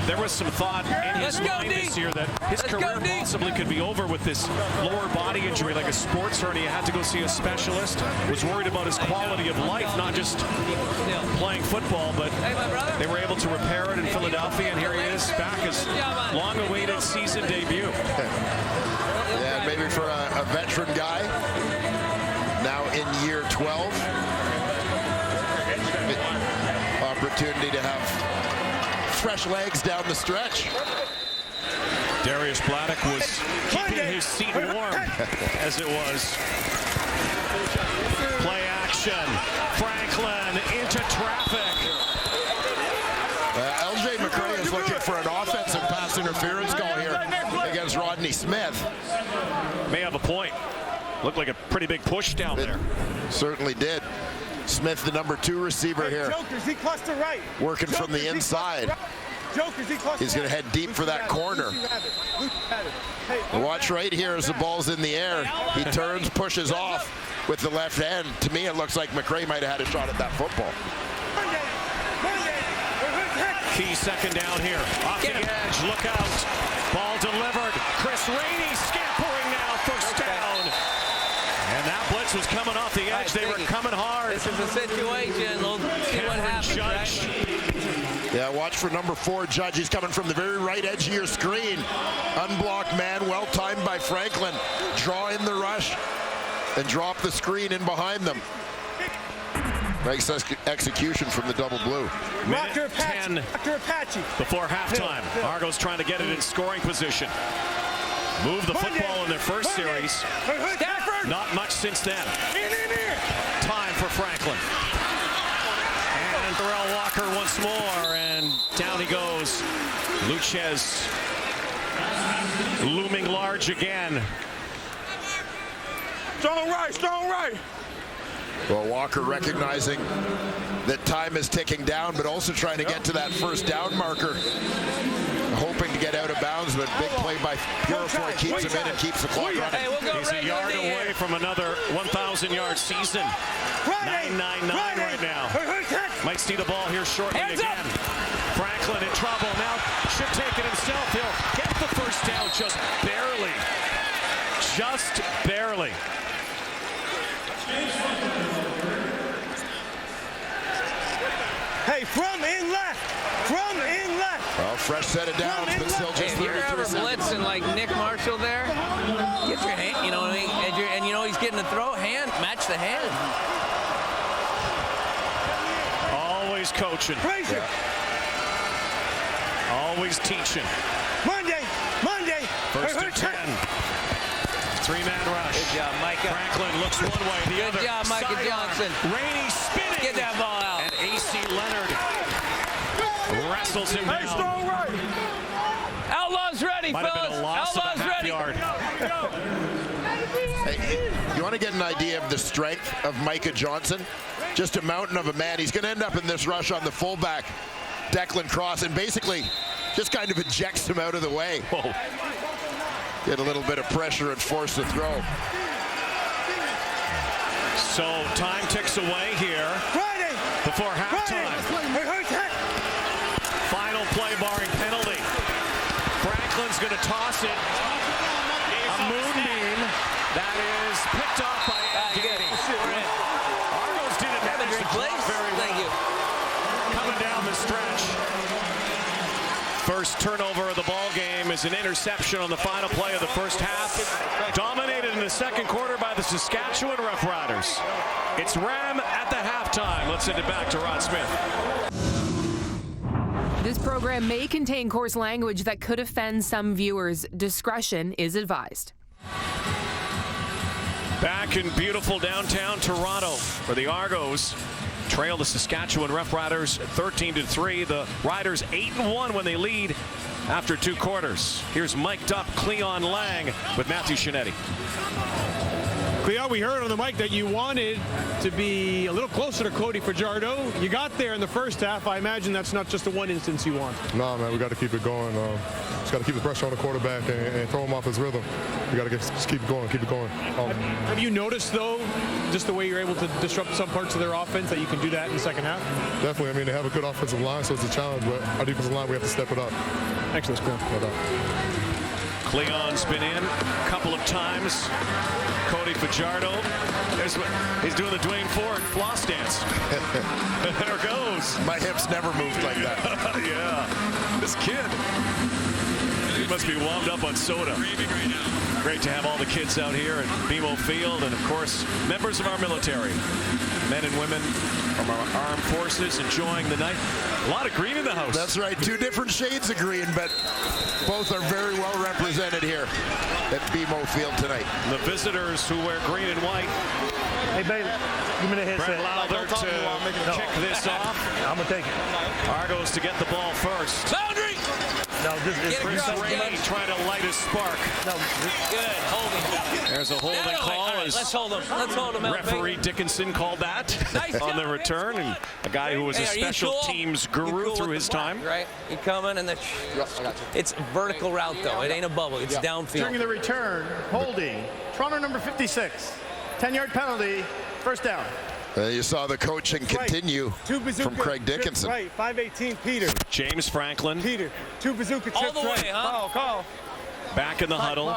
There was some thought in his mind this year that his career possibly could be over with this lower body injury, like a sports hernia. Had to go see a specialist. Was worried about his quality of life, not just playing football, but they were able to repair it in Philadelphia, and here he is back, his long-awaited season debut. Yeah, maybe for a veteran guy, now in year 12, opportunity to have fresh legs down the stretch. Darius Bladdock was keeping his seat warm as it was. Play action. Franklin into traffic. LJ McRae is looking for an offensive pass interference call here against Rodney Smith. May have a point. Looked like a pretty big push down there. Certainly did. Smith, the number 2 receiver here. Jokers, he cluster right. Working from the inside. Jokers, he cluster He's going to head deep for that corner. Watch right here as the ball's in the air. He turns, pushes off with the left hand. To me, it looks like McRae might have had a shot at that football. Key second down here. Off the edge, look out. Ball delivered. Chris Rainey scampering now, first down. And that blitz was coming off the edge. They were coming hard. This is a situation. We'll see what happens. Judge. Right? Yeah, watch for number 4, Judge. He's coming from the very right edge of your screen. Unblocked man, well timed by Franklin. Draw in the rush and drop the screen in behind them. Nice execution from the double blue. Minute 10 before halftime. Argos trying to get it in scoring position. Moved the football in their first series. Stafford. Not much since then. Time for Franklin. And Darrell Walker once more, and down he goes. Luchez looming large again. Strong right. Well, Walker recognizing that time is ticking down, but also trying to get to that first down marker. Hoping to get out of bounds, but big play by Purifoy keeps him in and keeps the clock running. Hey, we'll go He's a yard away from another 1,000-yard season. 9-9-9 right now. Might see the ball here shortly again. Franklin in trouble now. Should take it himself. He'll get the first down just barely. Just barely. Hey, from in left. Well, fresh set of downs, but still just 33 If you're ever blitzing like Nick Marshall there, get your hand, you know what I mean? And you know he's getting the throw, match the hand. Always coaching. Yeah. Always teaching. Monday. First and 10. 3-man rush. Good job, Micah. Franklin looks one way, the other. Good job, Micah Johnson. Rainey spinning. Get that ball out. And A.C. Leonard wrestles him down. Strong right. Outlaws ready, Might have been a loss of a Outlaws half ready. yard. Hey, you want to get an idea of the strength of Micah Johnson? Just a mountain of a man. He's going to end up in this rush on the fullback, Declan Cross, and basically just kind of ejects him out of the way. Whoa. Get a little bit of pressure and force the throw. So time ticks away here before halftime. Final play barring penalty. Franklin is going to toss it. A moonbeam that is picked up by Getty. Argos didn't manage the clock very well. Thank you. Coming down the stretch. First turnover of the ball game is an interception on the final play of the first half. Dominated in the second quarter by the Saskatchewan Roughriders. It's Ram at the halftime. Let's send it back to Rod Smith. This program may contain coarse language that could offend some viewers. Discretion is advised. Back in beautiful downtown Toronto for the Argos. Trail the Saskatchewan Roughriders 13-3. The Riders 8-1 when they lead after 2 quarters. Here's mic'd up Cleon Lang with Matthew Shinetti. Cleo, we heard on the mic that you wanted to be a little closer to Cody Fajardo. You got there in the first half. I imagine that's not just the one instance you want. No, man, we got to keep it going. Just got to keep the pressure on the quarterback and throw him off his rhythm. We got to just keep it going, keep it going. Have you noticed, though, just the way you're able to disrupt some parts of their offense, that you can do that in the second half? Definitely. I mean, they have a good offensive line, so it's a challenge, but our defensive line, we have to step it up. Excellent, Cleo. Cleon's been in a couple of times. Cody Fajardo. He's doing the Dwayne Ford floss dance. There goes. My hips never moved like that. Yeah. This kid. He must be warmed up on soda. Great to have all the kids out here at BMO Field, and of course, members of our military. Men and women from our armed forces enjoying the night. A lot of green in the house. That's right. 2 different shades of green, but both are very well represented here at BMO Field tonight. The visitors who wear green and white. Hey, Bailey, give me the headset. Brett Lowther to kick this off. I'm going to take it. Argos to get the ball first. Boundary! No, this is Chris Ray trying to light a spark. No, good holding. There's a holding call. Right, let's hold him. Let's hold him out. Referee Dickinson called that on the return, and a guy who was a special teams guru through his time. Right, you coming, and it's vertical route though. It ain't a bubble. It's downfield. During the return, holding. Toronto number 56. 10-yard penalty. First down. You saw the coaching continue from Craig Dickinson. Right, 518 Peter. James Franklin. Peter, 2 bazooka chips. All the way, huh? Call. Back in the huddle.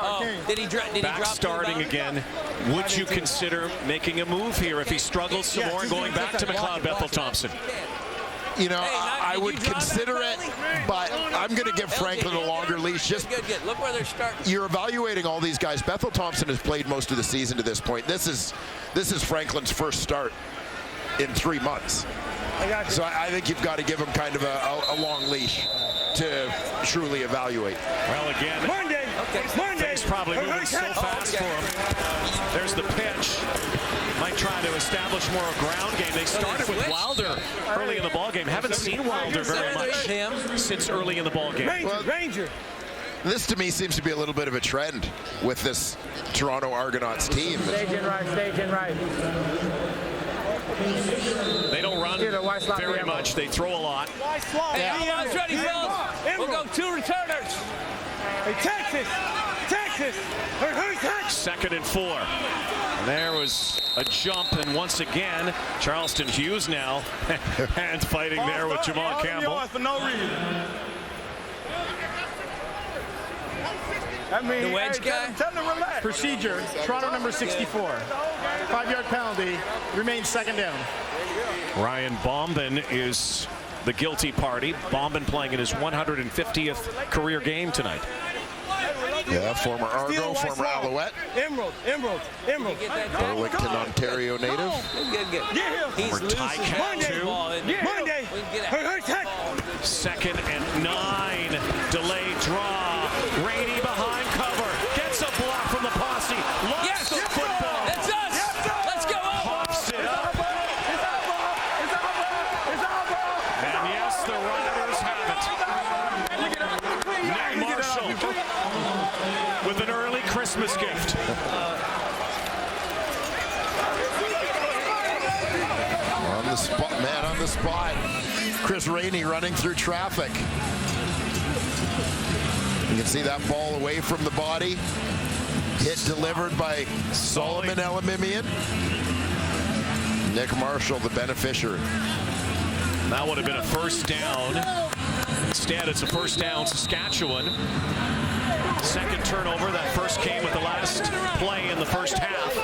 Did he drop? Back starting again. Would you consider making a move here if he struggles some more and going back to McLeod Bethel Thompson? You know, I would consider it, but I'm going to give Franklin a longer leash. Just good. Look where they're starting. You're evaluating all these guys. Bethel Thompson has played most of the season to this point. This is Franklin's first start in 3 months. So I think you've got to give him kind of a long leash to truly evaluate. Well, again, Monday. Things probably moving so fast for him. There's the pitch. Might try to establish more of a ground game. They started with Wilder early in the ball game. Haven't seen Wilder very much since early in the ball game. Ranger. This to me seems to be a little bit of a trend with this Toronto Argonauts team. Stage in right. They don't run very much. They throw a lot. Hey, everyone's ready, fellas. We'll go 2 returners. Hey, Texas. 2nd and 4. And there was a jump, and once again, Charleston Hughes now hand fighting there with Jamal Campbell. For no reason. The wedge guy. Tell him to relax. Procedure. Toronto number 64. 5-yard penalty. Remains second down. Ryan Bombin is the guilty party. Bombin playing in his 150th career game tonight. Yeah, former Argo, former Alouette. Emerald. Burlington, Ontario native. Good. Former Ticat too. Monday. 2nd and 9. Delayed draw. Rainey behind cover. Gets a block from the posse. Lost the football. That's us. Let's go. Pops it up. And yes, the Riders have it. Nick Marshall with an early Christmas gift. On the spot, man, on the spot. Chris Rainey running through traffic. You can see that ball away from the body. Hit delivered by Solomon Elamimian. Nick Marshall, the beneficiary. That would have been a first down. Instead, it's a first down, Saskatchewan. Second turnover. That first came with the last play in the first half.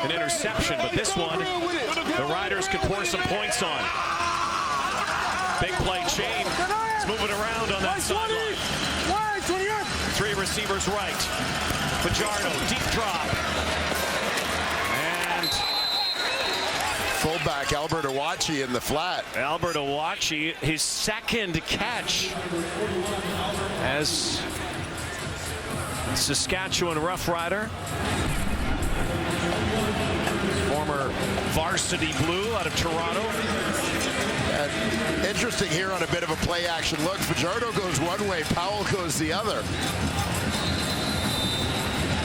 An interception, but this one, the Riders could pour some points on. Big play, Chain. It's moving around on that sideline. 3 receivers right. Fajardo, deep drop. And fullback Albert Awachi in the flat. Albert Awachi, his second catch as Saskatchewan Roughrider. Former varsity blue out of Toronto. Interesting here on a bit of a play action look. Fajardo goes one way, Powell goes the other.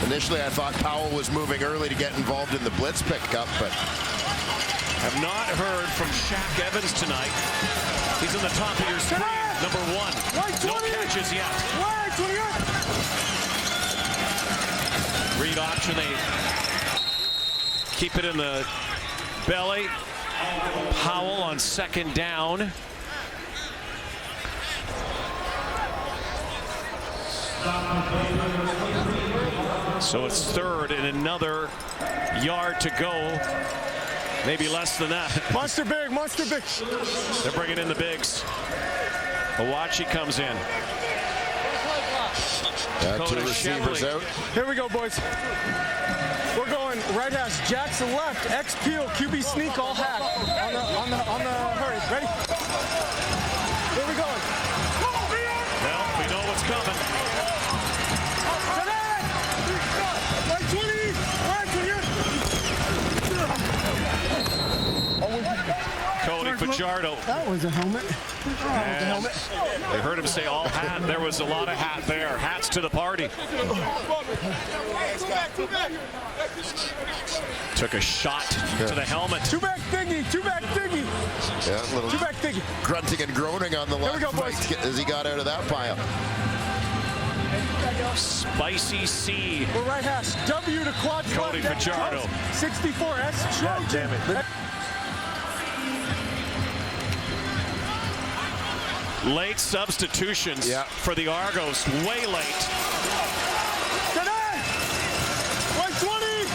Initially I thought Powell was moving early to get involved in the blitz pickup, but have not heard from Shaq Evans tonight. He's in the top of your screen, number 1. No catches yet. Read option, they keep it in the belly. Powell on second down. So it's third and another yard to go. Maybe less than that. Monster big, monster big. They're bringing in the bigs. Awachi comes in. 2 receivers out. Here we go, boys. We're going right hash, Jackson left, X peel, QB sneak, all hack. On the hurry. Ready? Where we going? Well, we know what's coming. Cody Fajardo. That was a helmet. They heard him say all hat. There was a lot of hat there. Hats to the party. Took a shot to the helmet. Two back thingy. Yeah, a little two back thingy. Grunting and groaning on the left as he got out of that pile. Spicy C. We're right hash. W to quad. Cody Fajardo. 64S. God damn it. Late substitutions for the Argos. Way late. Today! 120!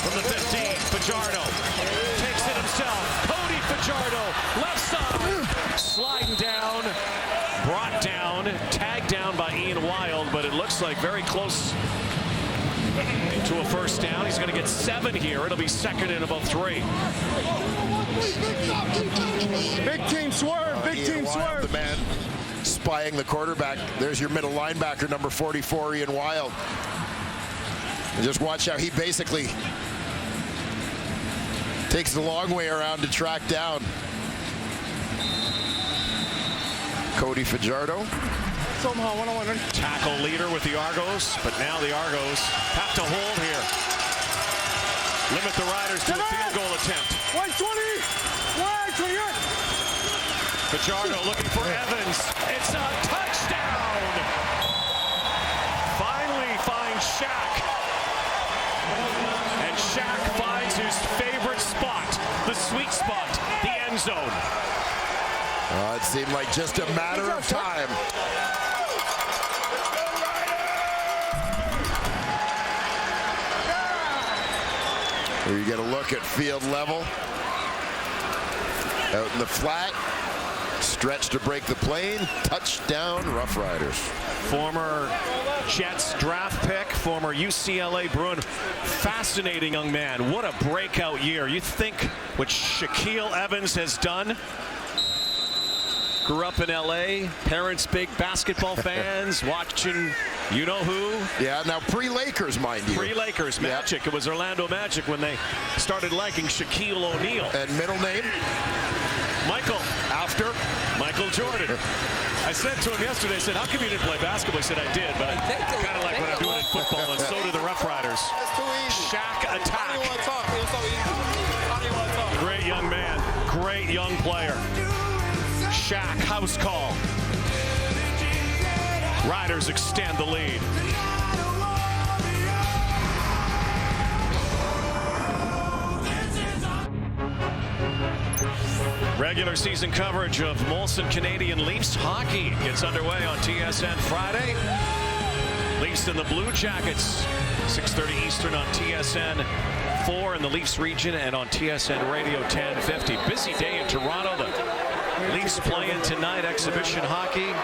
From the 15, Fajardo takes it himself. Cody Fajardo, left side, sliding down, brought down, tagged down by Ian Wild, but it looks like very close to a first down. He's going to get 7 here. It'll be second and about 3. Big team swerve, big team swerve. The man spying the quarterback. There's your middle linebacker, number 44, Ian Wild. And just watch how he basically takes the long way around to track down Cody Fajardo. Somehow, 1-on-1. Tackle leader with the Argos, but now the Argos have to hold here. Limit the Riders to a field goal attempt. 120! Fajardo looking for Evans. It's a touchdown! Finally finds Shaq. And Shaq finds his favorite spot, the sweet spot, the end zone. It seemed like just a matter of time. Here you get a look at field level. Out in the flat. Stretch to break the plane. Touchdown, Roughriders. Former Jets draft pick, former UCLA Bruin. Fascinating young man. What a breakout year. You think what Shaquille Evans has done? Grew up in LA, parents big basketball fans, watching you know who. Yeah, now pre-Lakers, mind you. Pre-Lakers, Magic. Yeah. It was Orlando Magic when they started liking Shaquille O'Neal. And middle name? Michael. After? Michael Jordan. I said to him yesterday, I said, how come you didn't play basketball? He said, I did, but I kind of like what I'm doing in football, and so do the Roughriders. Shaq attack. Great young man. Great young player. Shaq, house call. Riders extend the lead. Regular season coverage of Molson Canadian Leafs hockey gets underway on TSN Friday. Leafs and the Blue Jackets, 6:30 Eastern on TSN 4 in the Leafs region and on TSN Radio 1050. Busy day in Toronto. The Leafs playing tonight exhibition hockey.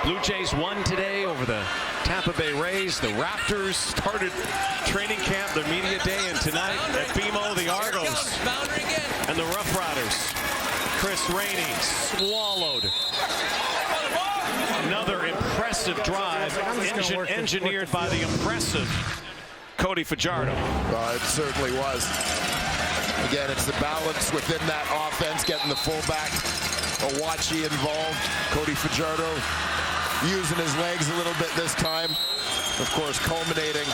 Blue Jays won today over the Tampa Bay Rays. The Raptors started training camp, their media day, and tonight at BMO, the Argonauts and the Roughriders. Chris Rainey swallowed. Another impressive drive, engineered by the impressive Cody Fajardo. It certainly was. Again, it's the balance within that offense, getting the fullback Awachi involved. Cody Fajardo using his legs a little bit this time. Of course, culminating.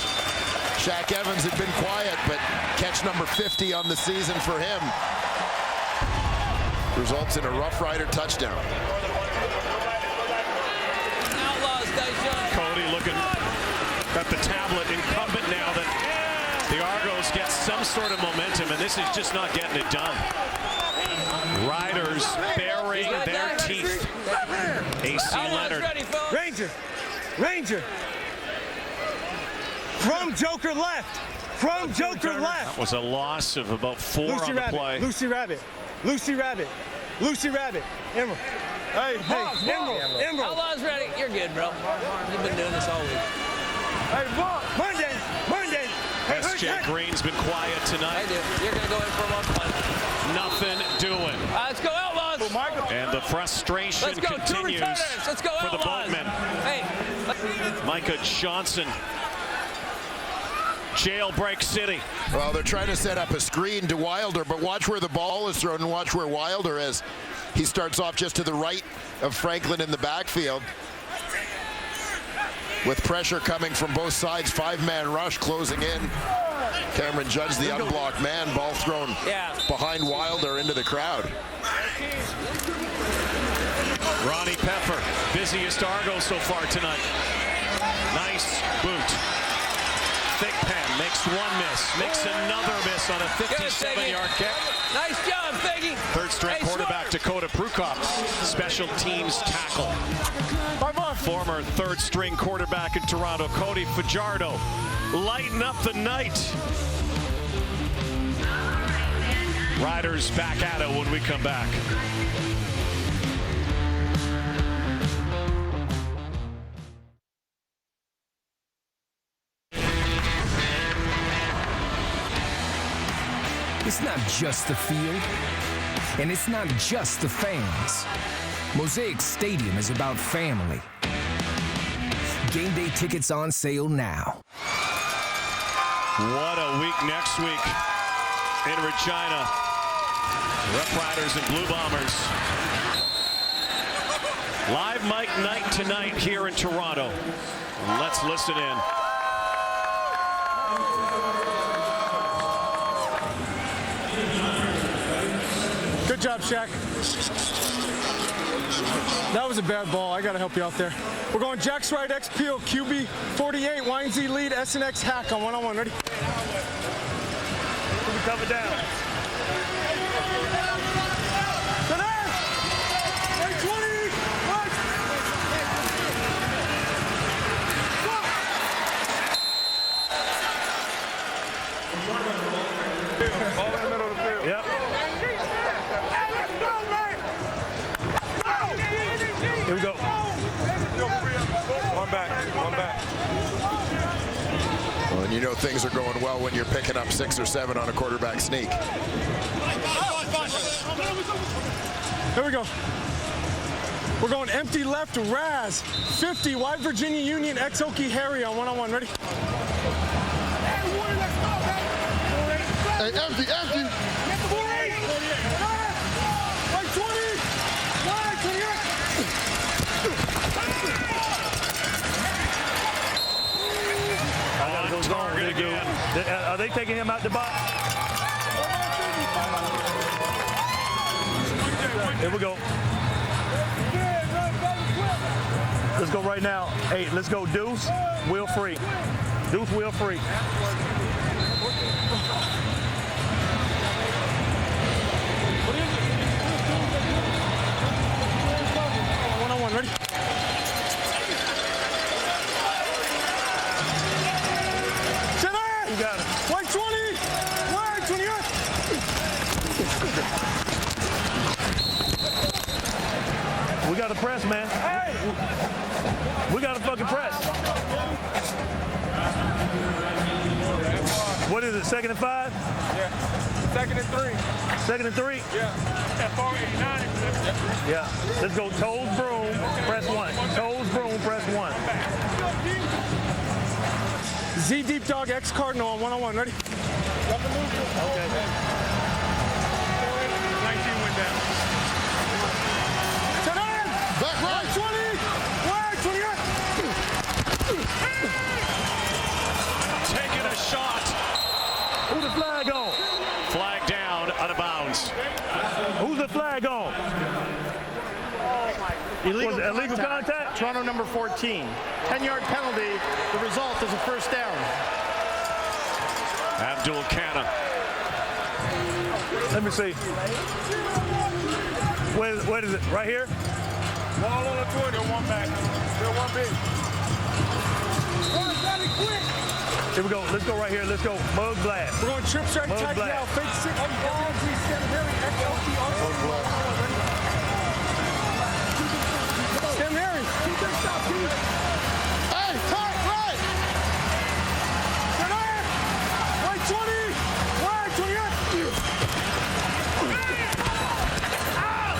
Shaq Evans had been quiet, but catch number 50 on the season for him results in a Rough Rider touchdown. Cody looking at the tablet, incumbent now that the Argos get some sort of momentum, and this is just not getting it done. Riders baring their teeth. AC Leonard. Ranger. From Joker left. That was a loss of about 4 on the play. Lucy Rabbit. Emerald. Hey, Emerald. Outlaw's ready. You're good, bro. You've been doing this all week. Hey, Monday. SJ Green's been quiet tonight. I do. You're going to go in for a long time. Nothing doing. Let's go, Outlaws. And the frustration continues Let's go, for the boatmen. Hey. Micah Johnson. Jailbreak City. Well, they're trying to set up a screen to Wilder, but watch where the ball is thrown and watch where Wilder is. He starts off just to the right of Franklin in the backfield. With pressure coming from both sides, 5-man rush closing in. Cameron Judge, the unblocked man, ball thrown behind Wilder into the crowd. Ronnie Pepper, busiest Argo so far tonight. Nice boot. Thick pen, makes one miss, makes another miss on a 57-yard kick. Nice job, Figgy. Third-string quarterback Dakota Prukop, special teams tackle. Former third-string quarterback in Toronto, Cody Fajardo, lighten up the night. Riders back at it when we come back. It's not just the field, and it's not just the fans. Mosaic Stadium is about family. Game day tickets on sale now. What a week next week in Regina. Roughriders and Blue Bombers. Live mic night tonight here in Toronto. Let's listen in. Good job, Shaq. That was a bad ball. I got to help you out there. We're going Jacks right, XPO, QB 48, YNZ lead, SNX hack on one-on-one. Ready? Cover down. Yep. Here we go. One back. Well, and you know things are going well when you're picking up 6 or 7 on a quarterback sneak. Here we go. We're going empty left, Raz. 50, wide Virginia Union, ex-Okie Harry on one-on-one. Ready? Hey, empty. Are they taking him out the box? Here we go. Let's go right now. Hey, let's go Deuce, wheel free. Deuce, wheel free. press, man. We got to fucking press. What is it, 2nd and 5? Yeah. 2nd and 3. 2nd and 3? Yeah. At 489. Yeah. Let's go toes, broom, press 1. Toes, broom, press 1. Z deep dog X Cardinal on 1-on-1. Ready? Okay. 19 went down. Back right. 20. Wide 28. Taking a shot. Who's the flag on? Flag down, out of bounds. Who's the flag on? Illegal contact? Toronto number 14. 10-yard penalty. The result is a first down. Abdul Kana. Let me see. Where is it? Right here? Ball on the 20, one back. Still one big. Quick. Here we go. Let's go right here. Let's go. Mug blast. We're going trip strike, Mug tight blast. out, fake 6. Sam Harry. Hey, tight right. Right 20. Right 28.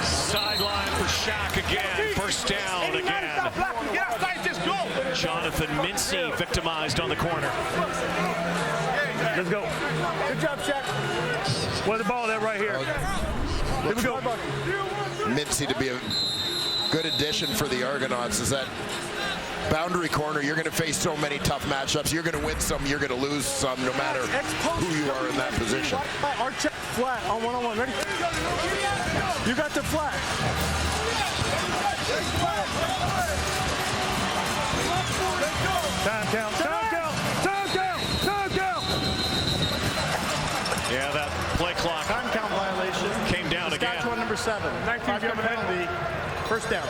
Sideline for Shaq again. First down again. Jonathan Mincy victimized on the corner. Let's go. Good job, Shaq. Where's the ball at right here? Here we go. Mincy to be a good addition for the Argonauts. Is that boundary corner? You're going to face so many tough matchups. You're going to win some, you're going to lose some, no matter who you are in that position. Our check flat on 1-on-1. Ready? You got the flat. Time count. Yeah, that play clock. Time count violation. Came down again. Saskatchewan number 7. 5-yard penalty. First down.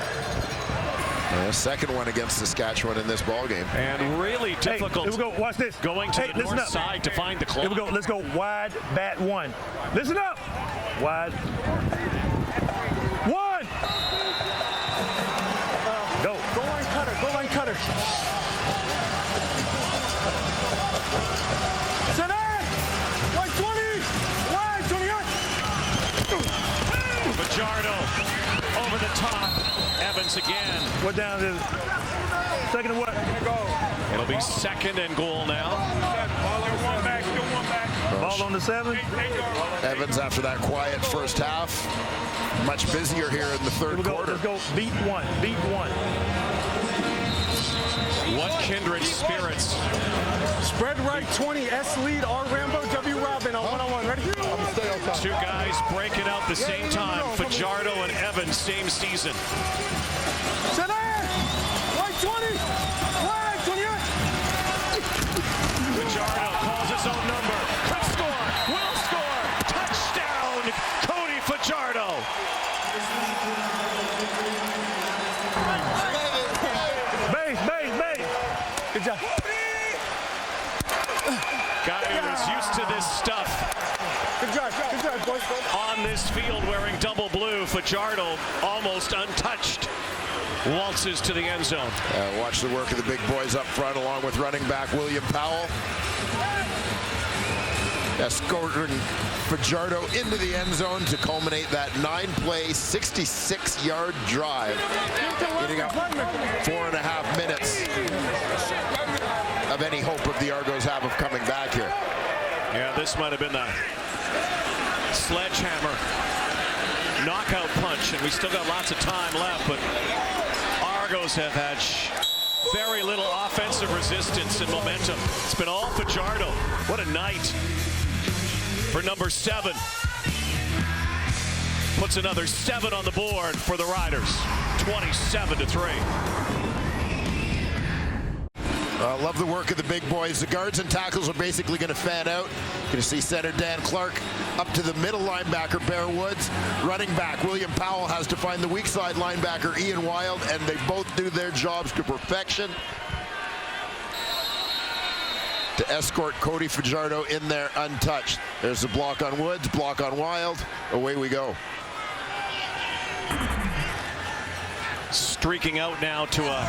Second one against Saskatchewan in this ball game. And really difficult. Here we go. Watch this. Going to the north side to find the clock. Here we go. Let's go wide bat 1. Listen up. Wide. 1. Go. Go line cutter. Go line cutter. Fajardo over the top. Evans again. What down is it? 2nd and what? It'll be 2nd and goal now. Ball on the 7. Evans, after that quiet first half, much busier here in the third quarter. Let's go. Beat 1. Beat 1. What kindred spirits. Spread right 20. S lead. R Rambo. W Robin on 1-on-1. Ready? Two guys breaking out the same time. Fajardo and Evans, same season. Right 20. Right 28. Fajardo calls his own number. Could score. Will score. Touchdown, Cody Fajardo. Base. Good job. Guy who is used to this stuff. Good job, boys. On this field wearing double blue, Fajardo almost untouched. Waltzes to the end zone. Watch the work of the big boys up front, along with running back William Powell. Escorting Fajardo into the end zone to culminate that 9-play, 66-yard drive. Getting up 4.5 minutes of any hope of the Argos have of coming back here. Yeah, this might have been the sledgehammer knockout punch, and we still got lots of time left, but Argos have had very little offensive resistance and momentum. It's been all Fajardo. What a night for number 7. Puts another 7 on the board for the Riders. 27-3. Love the work of the big boys. The guards and tackles are basically going to fan out. Going to see center Dan Clark up to the middle linebacker Bear Woods. Running back William Powell has to find the weak side linebacker Ian Wild, and they both do their jobs to perfection to escort Cody Fajardo in there untouched. There's the block on Woods, block on Wild. Away we go. streaking out now to a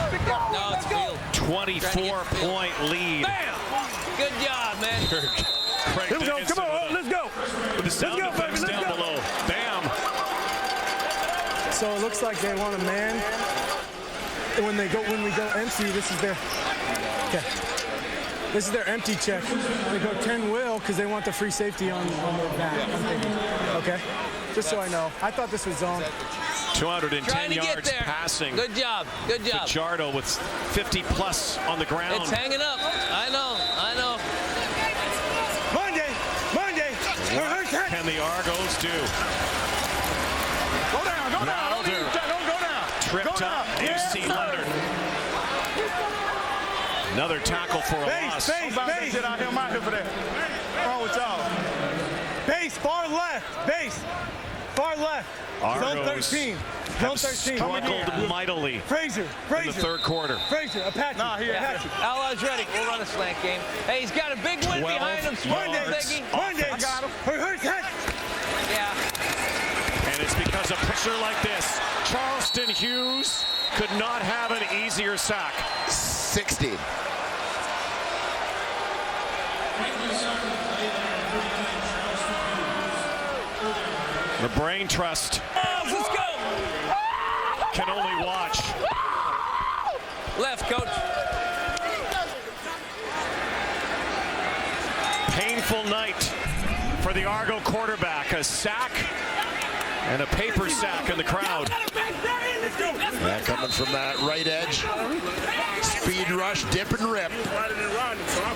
24-point lead. Bam! Good job, man. Here we go. Come on, let's go. With the sound effects down below. Bam! So it looks like they want a man. And when we go empty, this is their. Okay. This is their empty check. They go 10 will because they want the free safety on their back. Okay? Just so I know. I thought this was zone. 210 yards passing. Good job. Good job. Fajardo with 50-plus on the ground. It's hanging up. I know. Monday. What can the Argos do? Go down. Don't go down. Tripped up. You see Leonard. Another tackle for a loss. Base. I'm out here for that. What's wrong with y'all? Base, far left. Argos Zone 13. struggled mightily Fraser. in the third quarter. Apache. Apache. Outlaws ready. We'll run a slant game. Hey, he's got a big win behind him. Monday. I got him. Yeah. And it's because of pressure like this. Charleston Hughes could not have an easier sack. 60. The brain trust Let's go. can only watch. Left, coach. Painful night for the Argo quarterback. A sack and a paper sack in the crowd. Yeah, coming from that right edge. Speed rush, dip and rip.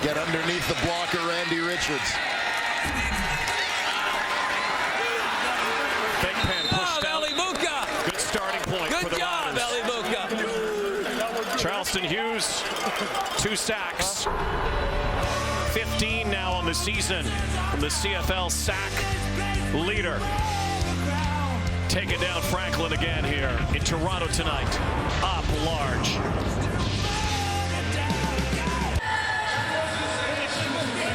Get underneath the blocker, Randy Richards. Big Pen pushed out. Good starting point for the Riders. Charleston Hughes, 2 sacks. 15 now on the season from the CFL sack leader. Taking down Franklin again here in Toronto tonight. Up large.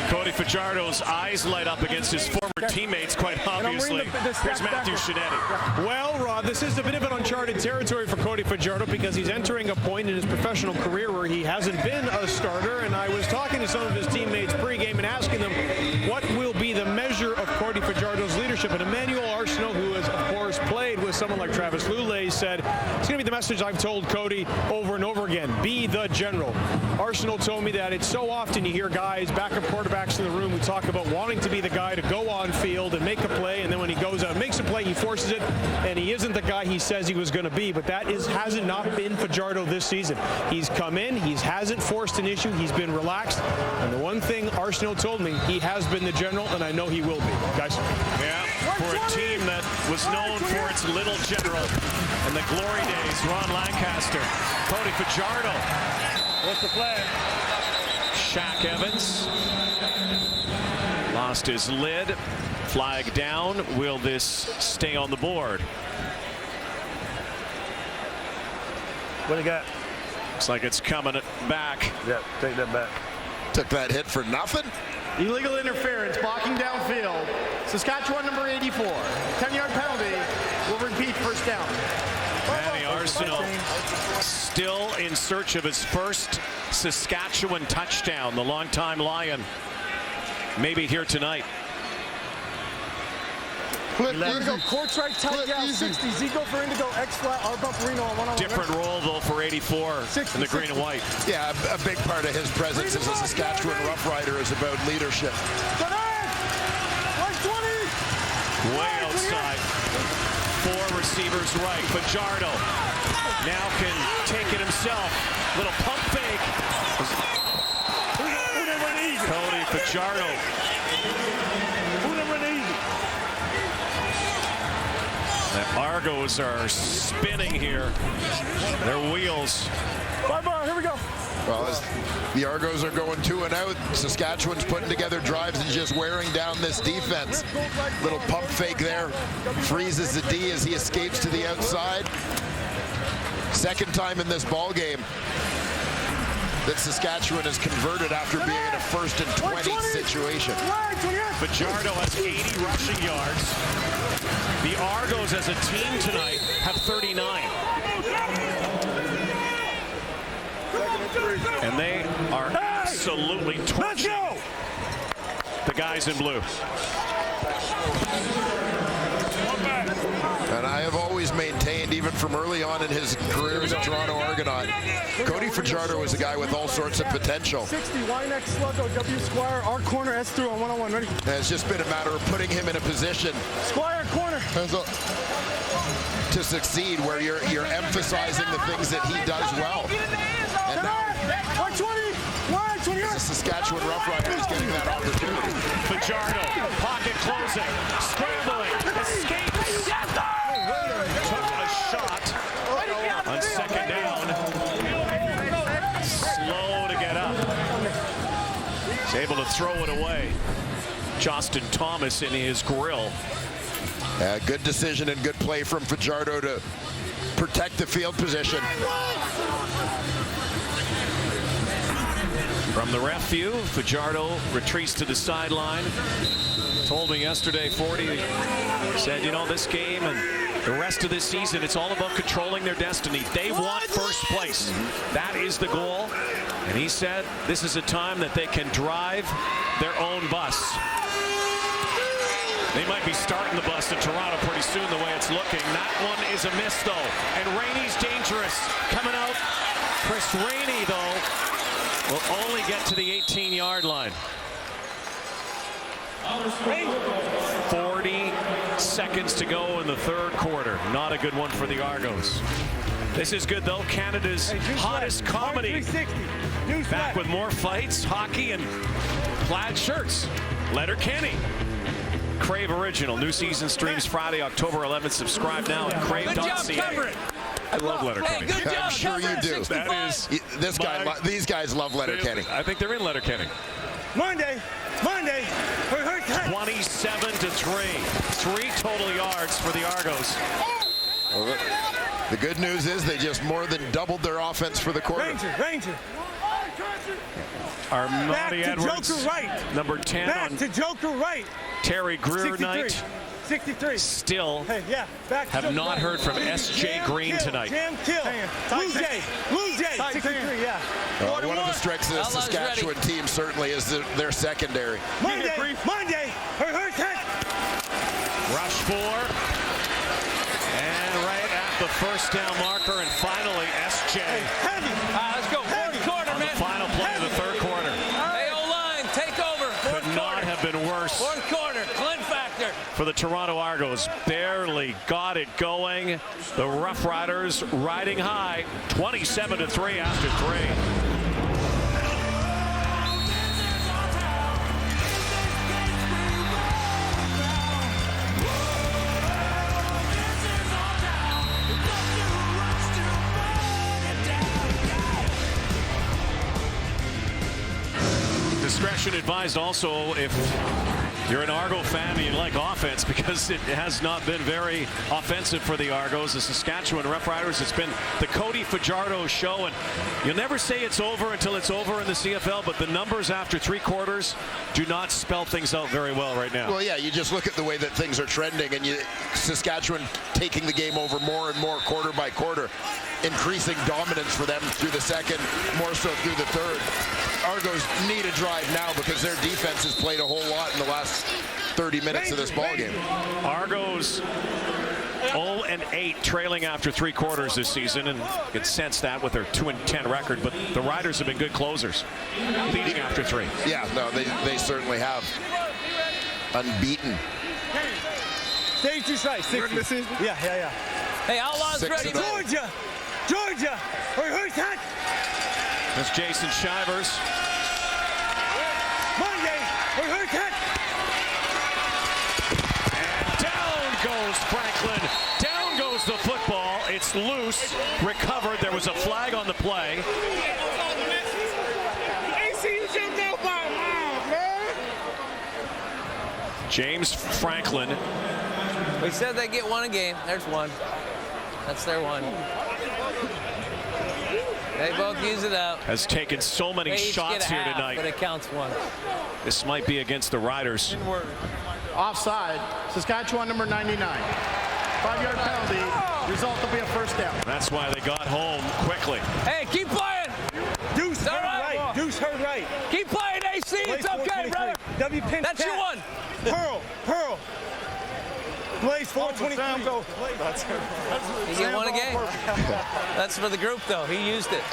Cody Fajardo's eyes light up against his former teammates, quite obviously. Here's Matthew Shinetti. Well, Rod, this is a bit of an uncharted territory for Cody Fajardo because he's entering a point in his professional career where he hasn't been a starter. And I was talking to some of his teammates pregame and asking them what will be the measure of Cody Fajardo's leadership. And Emmanuel Arsenault, who has, of course, played with someone like Travis Lulay, said, it's going to be the message I've told Cody over and over again, be the general. Arsenault told me that it's so often you hear guys, backup quarterbacks in the room who talk about wanting to be the guy to go on field and make a play, and then when he goes out and makes a play, he forces it, and he isn't the guy he says he was going to be. But that hasn't not been Fajardo this season. He's come in, he hasn't forced an issue, he's been relaxed, and the one thing Arsenault told me, he has been the general, and I know he will be. Guys? Yeah, for a team that was known for its little general in the glory days, Ron Lancaster, Cody Fajardo. What's the flag? Shaq Evans lost his lid. Flag down. Will this stay on the board? What do you got? Looks like it's coming back. Yeah, take that back. Took that hit for nothing. Illegal interference, blocking downfield. Saskatchewan number 84. 10-yard penalty. Will repeat first down. Manny Arsenault still in search of his first Saskatchewan touchdown. The longtime Lion maybe here tonight. Here we go. Courts right, tight gal, 60. Zico for Indigo, X flat, R bump Reno on 1-on-1. Different role though for 84 in the green and white. Yeah, a big part of his presence as a Saskatchewan Roughrider is about leadership. Way outside. 4 receivers right. Fajardo now can take it himself. Little pump fake. Cody Fajardo. The Argos are spinning here. Their wheels. Bye-bye, here we go. Well, as the Argos are going 2 and out, Saskatchewan's putting together drives and just wearing down this defense. Little pump fake there. Freezes the D as he escapes to the outside. Second time in this ball game that Saskatchewan has converted after being in a 1st and 20 situation. Fajardo has 80 rushing yards. The Argos as a team tonight have 39. And they are absolutely torching the guys in blue. And I have always maintained, even from early on in his career as a Toronto Argonaut, Cody Fajardo is a guy with all sorts of potential. 60, Y-neck sluggo, W Squire, our corner, S through on one-on-one, ready? And it's just been a matter of putting him in a position Squire, corner. To succeed, where you're emphasizing the things that he does well. And now, the Saskatchewan Roughriders is getting that opportunity. Fajardo, pocket closing, scrambling, escapes. Took a shot on second down. Slow to get up. He's able to throw it away. Justin Thomas in his grill. Good decision and good play from Fajardo to protect the field position. From the ref view, Fajardo retreats to the sideline. Told me yesterday, 40, said, you know, this game and the rest of this season, it's all about controlling their destiny. They want first place. That is the goal. And he said this is a time that they can drive their own bus. They might be starting the bus in Toronto pretty soon the way it's looking. That one is a miss, though. And Rainey's dangerous. Coming out. Chris Rainey, though, will only get to the 18-yard line. 40 seconds to go in the third quarter. Not a good one for the Argos. This is good, though. Canada's hottest comedy. Back with more fights, hockey, and plaid shirts. Letterkenny. Crave Original. New season streams Friday, October 11th. Subscribe now at crave.ca. I love Letterkenny. Hey, I'm sure you do. That is these guys love Letterkenny. I think they're in Letterkenny. Monday. 27-3. 3 total yards for the Argos. The good news is they just more than doubled their offense for the quarter. Ranger. Armani Edwards, Joker right. number 10 back on to Joker right. Terry Greer 63. night. 63. Still back to have Joker not right. heard from S.J. Green tonight. Jam kill. Blue Jay. 63, yeah. One of the strengths of the Saskatchewan team certainly is their secondary. Monday. Rush 4. And right at the first down marker, and finally S.J. Let's go. Fourth quarter, man. Final play of the third quarter. Hey, O-line, take over. Could not have been worse. Fourth quarter, Clint factor. For the Toronto Argos, barely got it going. The Roughriders riding high, 27-3 after 3. Discretion advised also if you're an Argo fan and you like offense, because it has not been very offensive for the Argos. The Saskatchewan Roughriders, it's been the Cody Fajardo show, and you'll never say it's over until it's over in the CFL, but the numbers after 3 quarters do not spell things out very well right now. Well, yeah, you just look at the way that things are trending, and Saskatchewan taking the game over more and more quarter by quarter, increasing dominance for them through the second, more so through the third. Argos need a drive now because their defense has played a whole lot in the last 30 minutes of this ballgame. Argos 0-8 trailing after 3 quarters this season, and you can sense that with their 2-10 record, but the Riders have been good closers, leading after 3. Yeah, no, they certainly have. Unbeaten. Stage 2 strikes. 60. Yeah. Hey, Outlaws ready. Georgia. Who's that? That's Jason Shivers. Monday. Who's that? And down goes Franklin. Down goes the football. It's loose. Recovered. There was a flag on the play. James Franklin. We said they get 1 a game. There's 1. That's their 1. They both use it out. Has taken so many shots here tonight. But it counts 1. This might be against the Riders. Offside. Saskatchewan number 99. 5-yard penalty. Result will be a first down. That's why they got home quickly. Hey, keep playing. Blaze, That's okay, 423. brother. W pinch. That's your one. Pearl. Blaze 423. He get one again. That's for the group, though. He used it.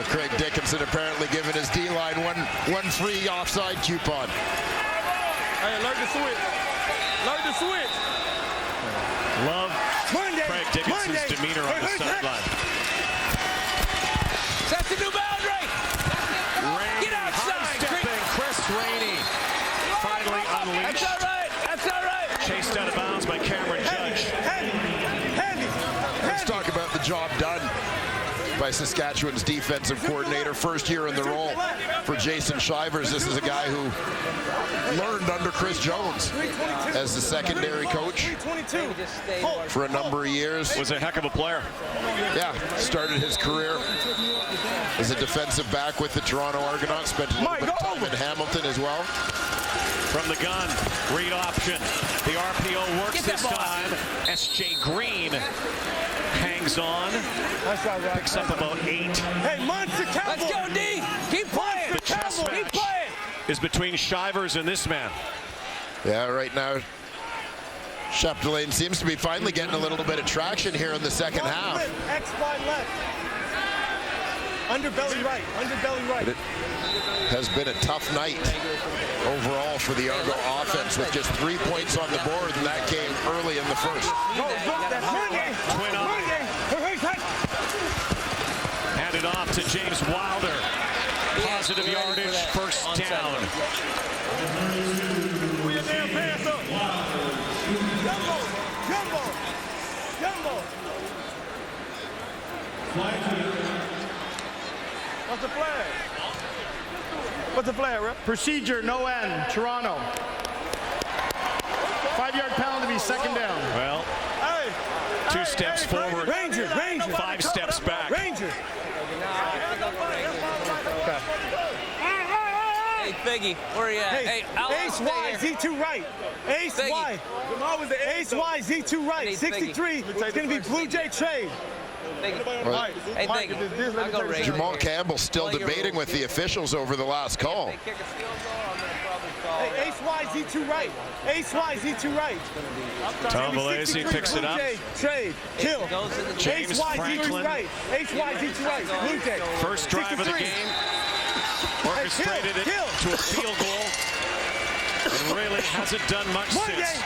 Craig Dickinson apparently giving his D-line one free offside coupon. Hey, learn to switch. Learn to switch. Love Craig Dickinson's demeanor on the sideline. That's the new boundary. Get outside. Chris Rainey finally unleashed. That's all right. That's all right. Chased out of bounds by Cameron Judge. Let's talk about the job done by Saskatchewan's defensive coordinator. First year in the role for Jason Shivers. This is a guy who learned under Chris Jones as the secondary coach for a number of years. Was a heck of a player. Yeah, started his career as a defensive back with the Toronto Argonauts. Spent a little bit of time in Hamilton as well. From the gun, read option. The RPO works this time. S.J. Green hangs on. Picks up about 8. Hey, Monster Cowboy. Let's go, D. Keep playing. The chess match is between Shivers and this man. Yeah, right now, Chapdelaine seems to be finally getting a little bit of traction here in the second half. X, Y, left. Underbelly right. Underbelly right. But it has been a tough night overall for the Argo offense with just 3 points on the board, and that came early in the first. Twin up. Handed off to James Wilder. Positive yardage, first down. What's the flag? What's the flag, Rep? Procedure, no end, Toronto. 5-yard penalty to be second down. Well, 2 steps forward, Ranger. 5 steps back. Ranger. Hey, Figgy, where are you at? Hey, Ace Y, Z2 right. Ace Y. Ace Y, Z2 right. 63. It's going to be Blue Jay trade. Hey, Figgy. I'll go Ray. Jamal Campbell still debating with the officials over the last call. Hey, Ace Y, Z2 right. Ace Y, Z2 right. Tom Valesi picks it up. Trade. Kill. James Ace Y, Franklin. Z2 right. Ace Y, Z2 right. Blue Jay. First drive of the game. Orchestrated it to a field goal. And really hasn't done much since.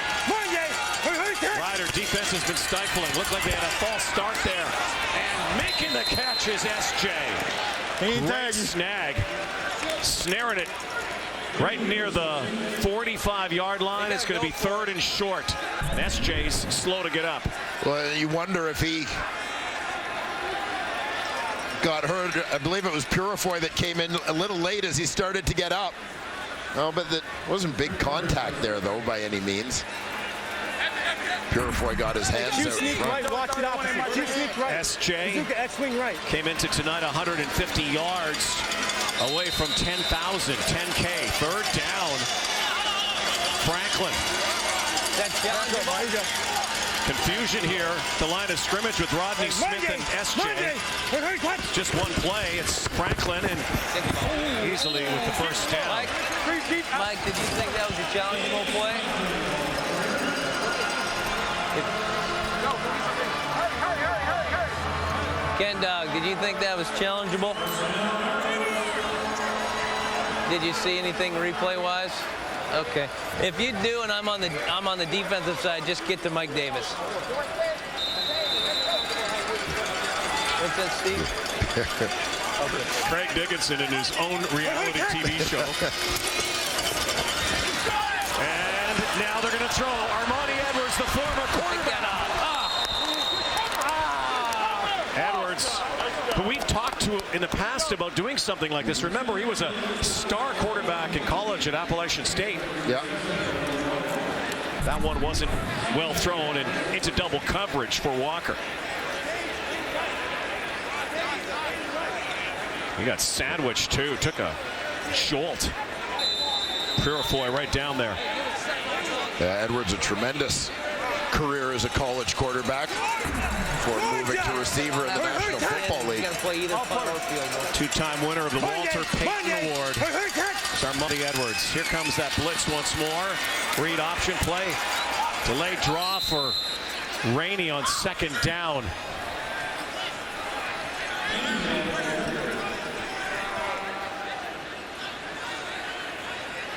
Rider defense has been stifling. Looked like they had a false start there. And making the catch is S.J. Great snag. Snaring it right near the 45-yard line. It's going to be 3rd and short. And S.J.'s slow to get up. Well, you wonder if he got hurt. I believe it was Purifoy that came in a little late as he started to get up. Oh, but that wasn't big contact there, though, by any means. Purifoy got his hands out. Sneak right, watch it opposite. Sneak right. S.J. X-wing right. Came into tonight 150 yards away from 10,000, 10K. 3rd down. Franklin. Confusion here. The line of scrimmage with Rodney Smith and S.J. Just one play. It's Franklin and easily with the first down. Mike, did you think that was a challengeable play? Ken Dog, did you think that was challengeable? Did you see anything replay-wise? Okay. If you do, and I'm on the defensive side, just get to Mike Davis. What's that, Steve? Okay. Craig Dickinson in his own reality TV show. And now they're going to throw. Armani Edwards, the former quarterback. Edwards, who we've talked to in the past about doing something like this. Remember, he was a star quarterback in college at Appalachian State. Yeah. That one wasn't well thrown and into double coverage for Walker. He got sandwiched too, took a jolt. Purifoy right down there. Yeah, Edwards, a tremendous career as a college quarterback before moving to receiver in the National Football League. play either punt or field goal. Two-time winner of the Walter Payton Award. It's Armani Edwards. Here comes that blitz once more. Read option play. Delayed draw for Rainey on second down.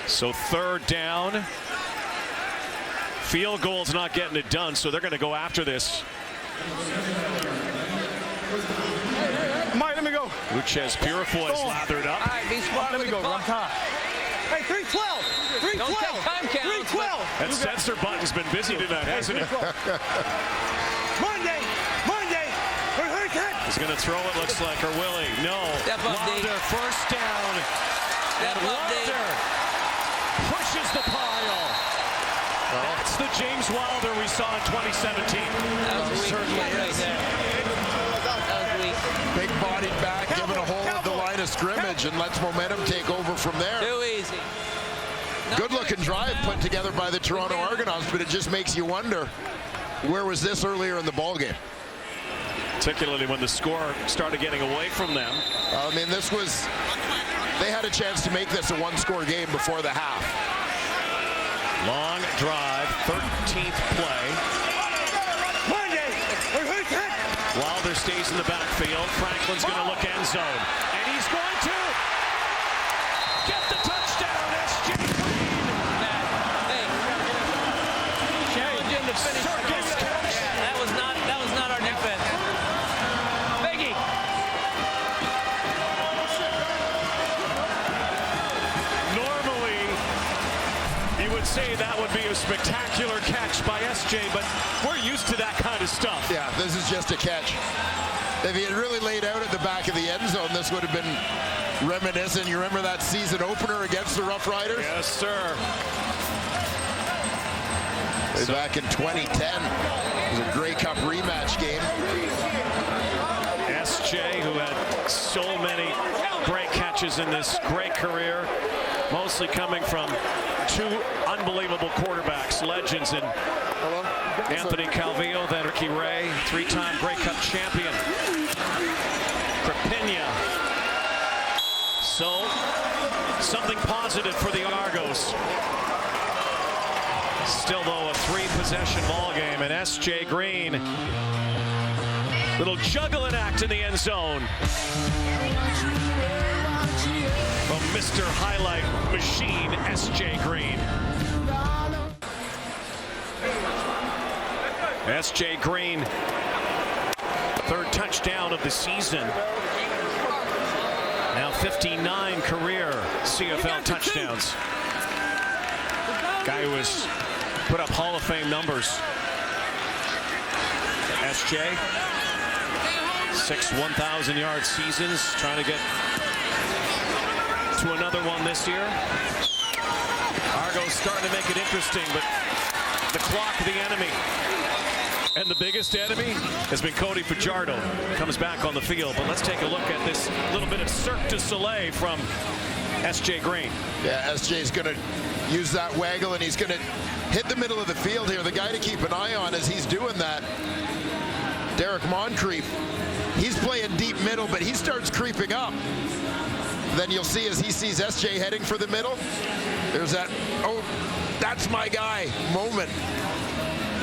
So third down. Field goal's not getting it done, so they're going to go after this. Mike, let me go. Uchez Purifoy is lathered up. All right, be smart. Let me go. Wrong time. Hey, 312. 312. Don't take time count. 312. That censor button's been busy tonight, hasn't it? Monday. He's going to throw it, looks like, or will he? No. Step up, Wilder, first down. Step and up, Wilder pushes the pile. That's the James Wilder we saw in 2017. That was weak right there. That was weak. Big bodied back, given a hold of the line of scrimmage, and lets momentum take over from there. Too easy. Good-looking drive put together by the Toronto Argonauts, but it just makes you wonder, where was this earlier in the ballgame? Particularly when the score started getting away from them. I mean, they had a chance to make this a one-score game before the half. Long drive, 13th play. Wilder stays in the backfield. Franklin's going to look end zone. And he's going to get the touchdown. S.J. Green. Hey. Challenge him to finish. Circus catch. That was not our defense. Biggie. Normally, you would say that would be a spectacular catch by S.J., but we're used to that kind of stuff. Yeah, this is just a catch. If he had really laid out at the back of the end zone, this would have been reminiscent. You remember that season opener against the Roughriders? Yes, sir. Back in 2010. It was a Grey Cup rematch game. S.J., who had so many great catches in this great career, mostly coming from two unbelievable quarterbacks, legends in Anthony Calvillo, then Ricky Ray, three-time Grey Cup champion. Crepigna. So, something positive for the Argos. Still, though, a three-possession ball game, and S.J. Green, little juggling act in the end zone from Mr. Highlight Machine, S.J. Green. S.J. Green, third touchdown of the season. Now 59 career CFL touchdowns. Guy who has put up Hall of Fame numbers. S.J. 6 1,000-yard seasons, trying to get to another one this year. Argos starting to make it interesting, but the clock of the enemy. And the biggest enemy has been Cody Fajardo. Comes back on the field, but let's take a look at this little bit of Cirque du Soleil from S.J. Green. Yeah, S.J.'s going to use that waggle, and he's going to hit the middle of the field here. The guy to keep an eye on as he's doing that, Derek Moncrief. He's playing deep middle, but he starts creeping up. Then you'll see as he sees S.J. heading for the middle, there's that, oh, that's my guy moment.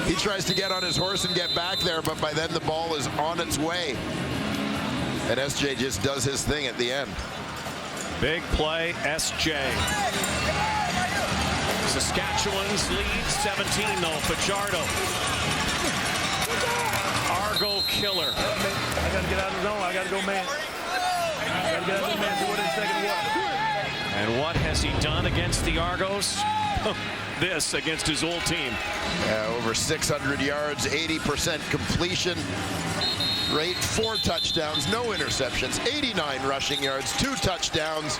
He tries to get on his horse and get back there, but by then the ball is on its way. And S.J. just does his thing at the end. Big play, S.J. Saskatchewan's lead 17, though. Fajardo. Argo killer. I got to get out of the zone. I got to go man. I got to get out of the man. Do what in second what? And what has he done against the Argos? This against his old team. Over 600 yards, 80% completion rate, 4 touchdowns, no interceptions, 89 rushing yards, 2 touchdowns.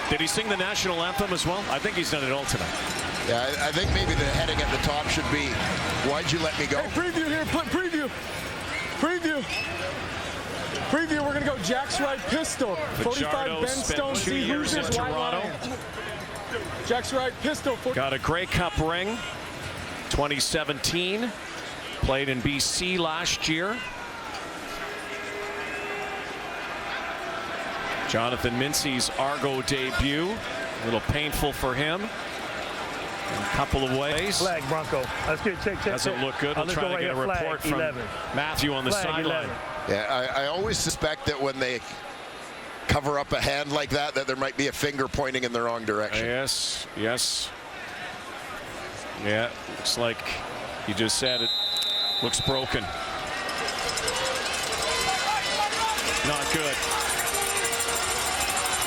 Did he sing the national anthem as well? I think he's done it all tonight. Yeah, I think maybe the heading at the top should be, why'd you let me go? Hey, preview here, preview. We're going to go Jack's right pistol. 45 Ben Stone, spent 2 years in Toronto. Jack's right pistol. Got a Grey Cup ring, 2017. Played in BC last year. Jonathan Mincy's Argo debut. A little painful for him in a couple of ways. Flag, Bronco. Let's get check. Doesn't look good. We'll try to get a report from 11. Matthew on the sideline. Yeah, I always suspect that when they cover up a hand like that, that there might be a finger pointing in the wrong direction. Yes. Yeah, looks like you just said it. Looks broken. Not good.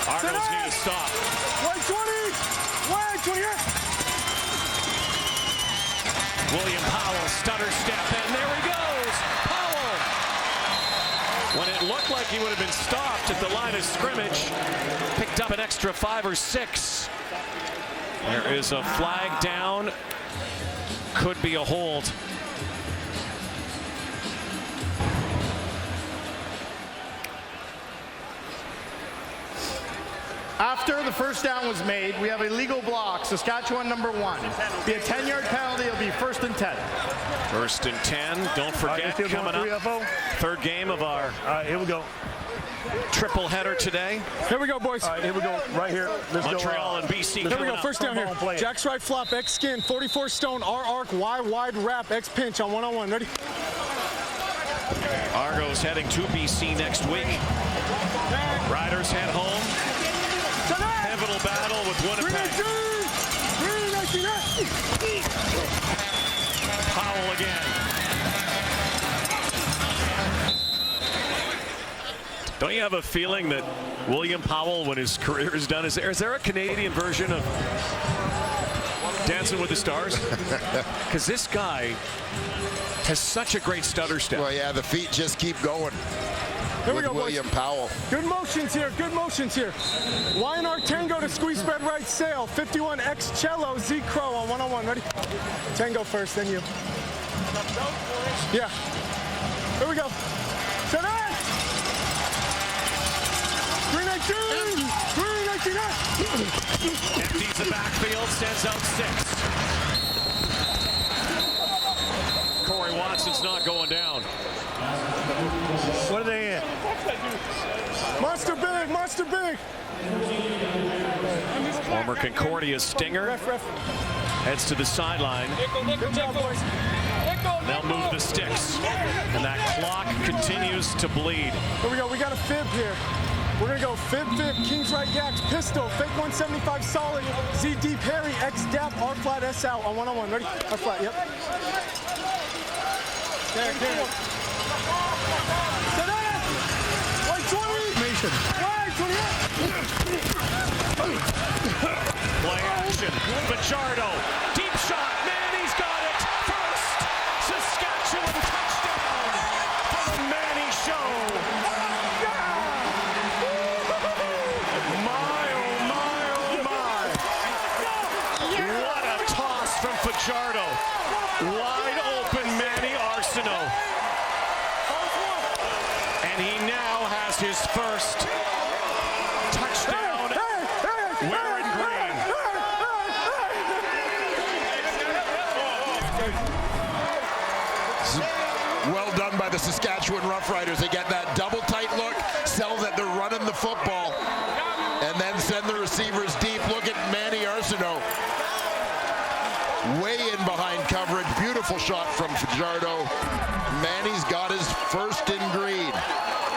Argonauts need to stop. White 20! White 28! William Powell, stutter step, and there he goes. Powell. When it looked like he would have been stopped at the line of scrimmage, picked up an extra 5 or 6. There is a flag down. Could be a hold. After the first down was made, we have a legal block. Saskatchewan number 1. Be a 10-yard penalty. It'll be 1st and 10. 1st and 10. Don't forget, coming up, third game of our here we go. Triple header today. Here we go, boys. All right, here we go. Right here. Let's Montreal and BC. Here we go. First down here. Jack's right flop, X skin, 44 stone, R arc, Y wide wrap, X pinch on 1-on-1. Ready? Argos heading to BC next week. Riders head home. Pivotal battle with Winnipeg. Powell again. Don't you have a feeling that William Powell, when his career is done, is there a Canadian version of Dancing with the Stars? Because this guy has such a great stutter step. Well, yeah, the feet just keep going. Here we go, William Powell. Good motions here. Y and R Tango to squeeze spread right sail. 51 X cello Z crow on 1-on-1. Ready? Tango first, then you. Yeah. Here we go. Set up. 319. 319. Empties the backfield, sends out 6. Corey Watson's not going down. What are they in? Monster big. Former Concordia Stinger heads to the sideline. Good job, boys. They'll move the sticks, and that clock continues to bleed. Here we go. We got a fib here. We're gonna go fib, King's right Gax, pistol, fake 175 solid, Z deep Harry, X dap, R flat S out on 1-on-1. Ready? R flat. Yep. There. White 20. Mason. White 28. Play action. Fajardo. Deep shot. Manny's got it. First Saskatchewan touchdown for the Manny Show. My, oh my. What a toss from Fajardo. Wide open Manny Arsenault. And he now has his first touchdown wearing green. Well done by the Saskatchewan Roughriders. They get that double tight look, sell that they're running the football, and then send the receivers deep. Look at Manny Arsenault. Way in behind coverage. Beautiful shot from Fajardo. Manny's got his first in green.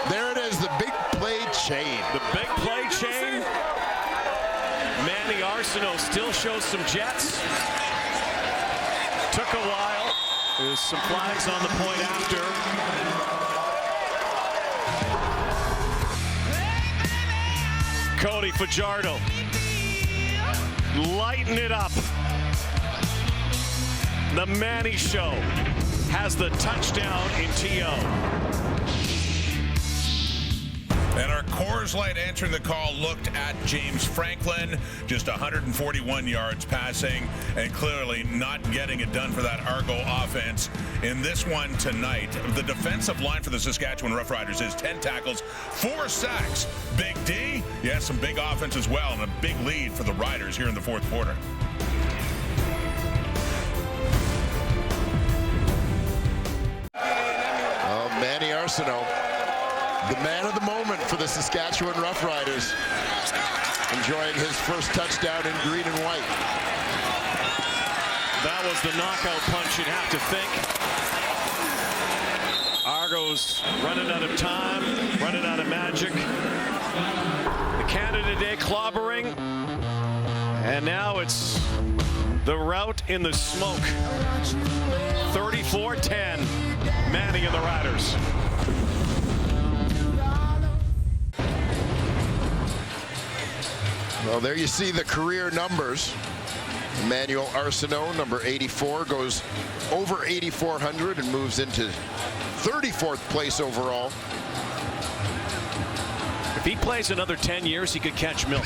There it is, the big play chain. The big play chain. Manny Arsenault still shows some jets. Took a while. There's some flags on the point after. Cody Fajardo. Lighten it up. The Manny Show has the touchdown in TO. And our Coors Light answering the call looked at James Franklin, just 141 yards passing, and clearly not getting it done for that Argo offense. In this one tonight, the defensive line for the Saskatchewan Roughriders is 10 tackles, 4 sacks. Big D, yes, some big offense as well, and a big lead for the Riders here in the fourth quarter. Oh, Manny Arsenault. The man of the moment for the Saskatchewan Roughriders. Enjoying his first touchdown in green and white. That was the knockout punch, you'd have to think. Argos running out of time, running out of magic. The Canada Day clobbering. And now it's the rout in the smoke. 34-10, Manning and the Riders. Well, there you see the career numbers. Emmanuel Arsenault, number 84, goes over 8,400 and moves into 34th place overall. If he plays another 10 years, he could catch Milt.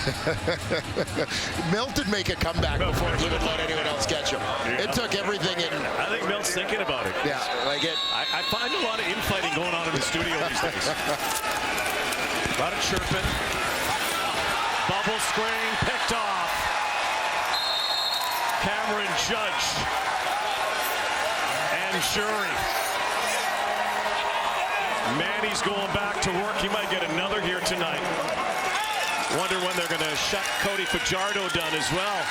Milt did make a comeback before he would let anyone else catch him. Yeah. It took everything in. I think Milt's thinking about it. Yeah, like it. I find a lot of infighting going on in the studio these days. A lot of chirping. Bubble screen picked off. Cameron Judge and jury. Manny's going back to work. He might get another here tonight. Wonder when they're going to shut Cody Fajardo down as well.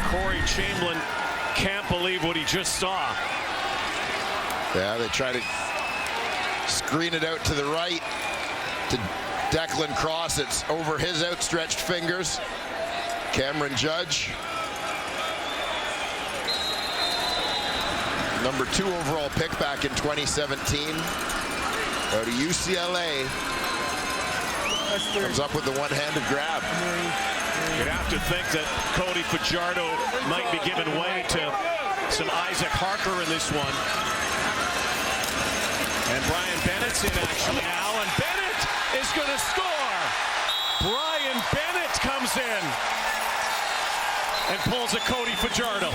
Corey Chamberlain can't believe what he just saw. Yeah, they try to screen it out to the right to Declan Cross. It's over his outstretched fingers. Cameron Judge. Number 2 overall pick back in 2017. Out of UCLA. Comes up with the one-handed grab. You'd have to think that Cody Fajardo might be giving way to some Isaac Harker in this one. And Brian Bennett's in action now, and Bennett is going to score. Brian Bennett comes in and pulls a Cody Fajardo.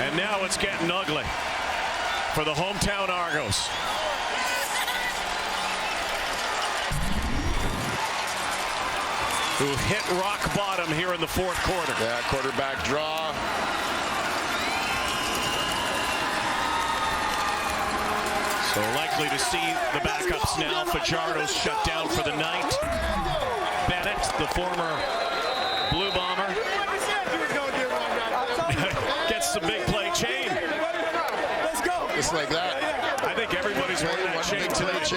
And now it's getting ugly for the hometown Argos. Who hit rock bottom here in the fourth quarter. Yeah, quarterback draw. So likely to see the backups now. Fajardo's shut down for the night. Bennett, the former Blue Bomber, gets the big play chain. Let's go. Just like that. I think everybody's wearing that chain tonight.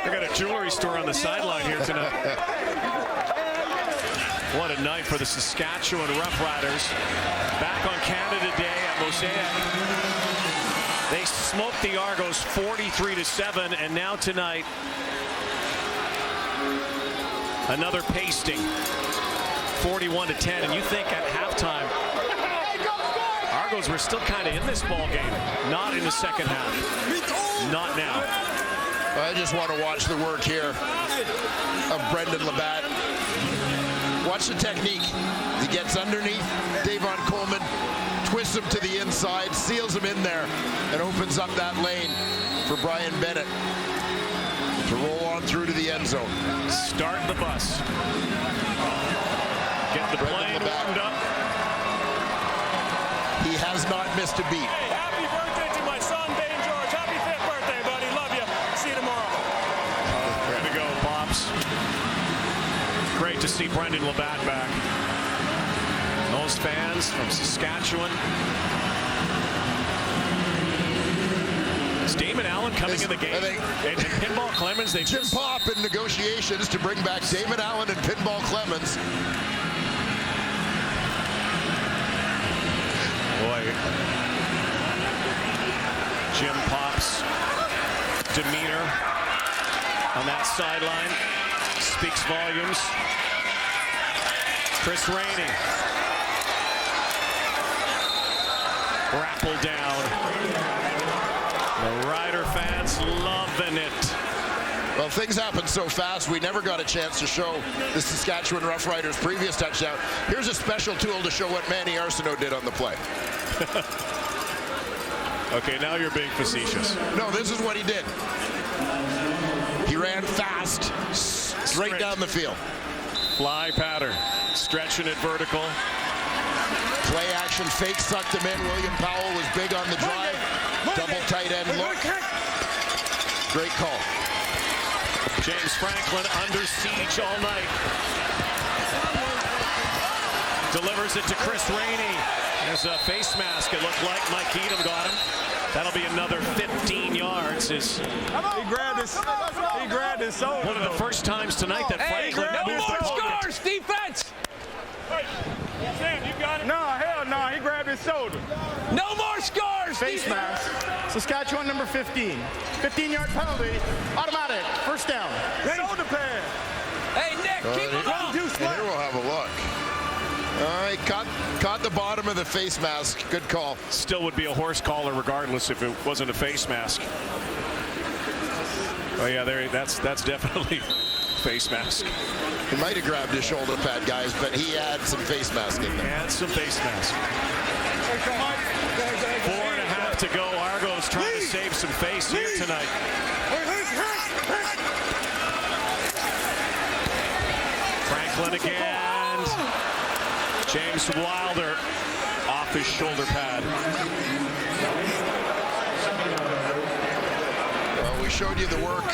They got a jewelry store on the sideline here tonight. What a night for the Saskatchewan Roughriders. Back on Canada Day at Mosaic. They smoked the Argos 43-7, and now tonight, another pasting, 41-10. And you think at halftime, Argos were still kind of in this ball game. Not in the second half. Not now. I just want to watch the work here of Brendan Labatt. Watch the technique. He gets underneath Davon Coleman, twists him to the inside, seals him in there, and opens up that lane for Brian Bennett to roll on through to the end zone. Start the bus. Get the plane warmed up. He has not missed a beat. Hey, happy birthday to my son, Dane George. Happy 5th birthday, buddy. Love you. See you tomorrow. Way to go, Pops. Great to see Brendan Labatt back. Those fans from Saskatchewan. Is Damon Allen coming in the game? And Pinball Clemens, they Jim Pop in negotiations to bring back Damon Allen and Pinball Clemens. Boy, Jim Pop's demeanor on that sideline speaks volumes. Chris Rainey. Grappled down. The Rider fans loving it. Well, things happen so fast, we never got a chance to show the Saskatchewan Roughriders' previous touchdown. Here's a special tool to show what Manny Arsenault did on the play. Okay, now you're being facetious. No, this is what he did. He ran fast, straight down the field. Fly pattern, stretching it vertical. Play action fake, sucked him in. William Powell was big on the drive. Double tight end look. Great call. James Franklin under siege all night. Delivers it to Chris Rainey. There's a face mask, it looked like. Mike Edom got him. That'll be another 15 yards. He grabbed his shoulder. One of the first times tonight that Franklin moved the pocket. Scores, defense! Sam, you got it? No, hell no. He grabbed his shoulder. No more scores! Face mask. Saskatchewan number 15. 15-yard penalty. Automatic. First down. Shoulder pad. Hey, Nick, keep it up. Here we'll have a look. All right, caught the bottom of the face mask. Good call. Still would be a horse collar regardless if it wasn't a face mask. Oh yeah, that's definitely face mask. He might have grabbed his shoulder pad, guys, but he had some face mask in there. Had some face mask. 4.5 to go. Argos trying to save some face here tonight. Franklin again. James Wilder off his shoulder pad. Well, we showed you the work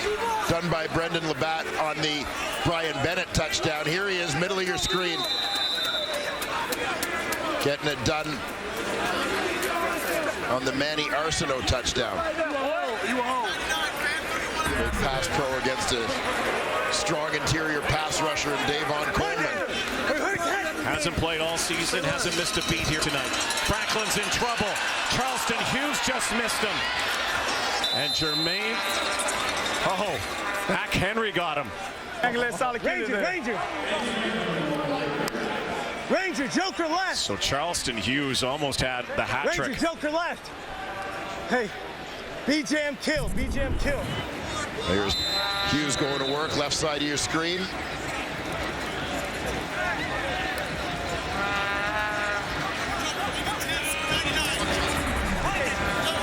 done by Brendan Labatt on the Brian Bennett touchdown. Here he is, middle of your screen. Getting it done on the Manny Arsenault touchdown. Big pass pro against a strong interior pass rusher in Davon Coleman. Hasn't played all season, hasn't missed a beat here tonight. Franklin's in trouble. Charleston Hughes just missed him. And Jermaine, back Henry got him. Ranger, Joker left. So Charleston Hughes almost had the hat trick. Ranger, Joker left. Hey, B-Jam kill. There's Hughes going to work, left side of your screen.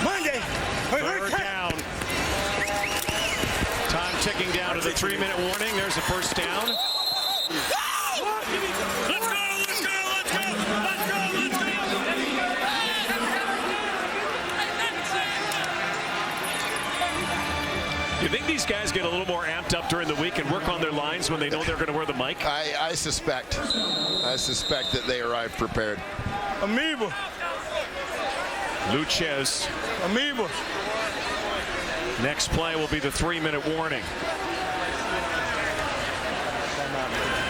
Monday. Third down. Time ticking down to the 3-minute warning. There's a first down. You think these guys get a little more amped up during the week and work on their lines when they know they're going to wear the mic? I suspect that they arrive prepared. Amoeba. Luchez. Amoeba. Next play will be the 3-minute warning.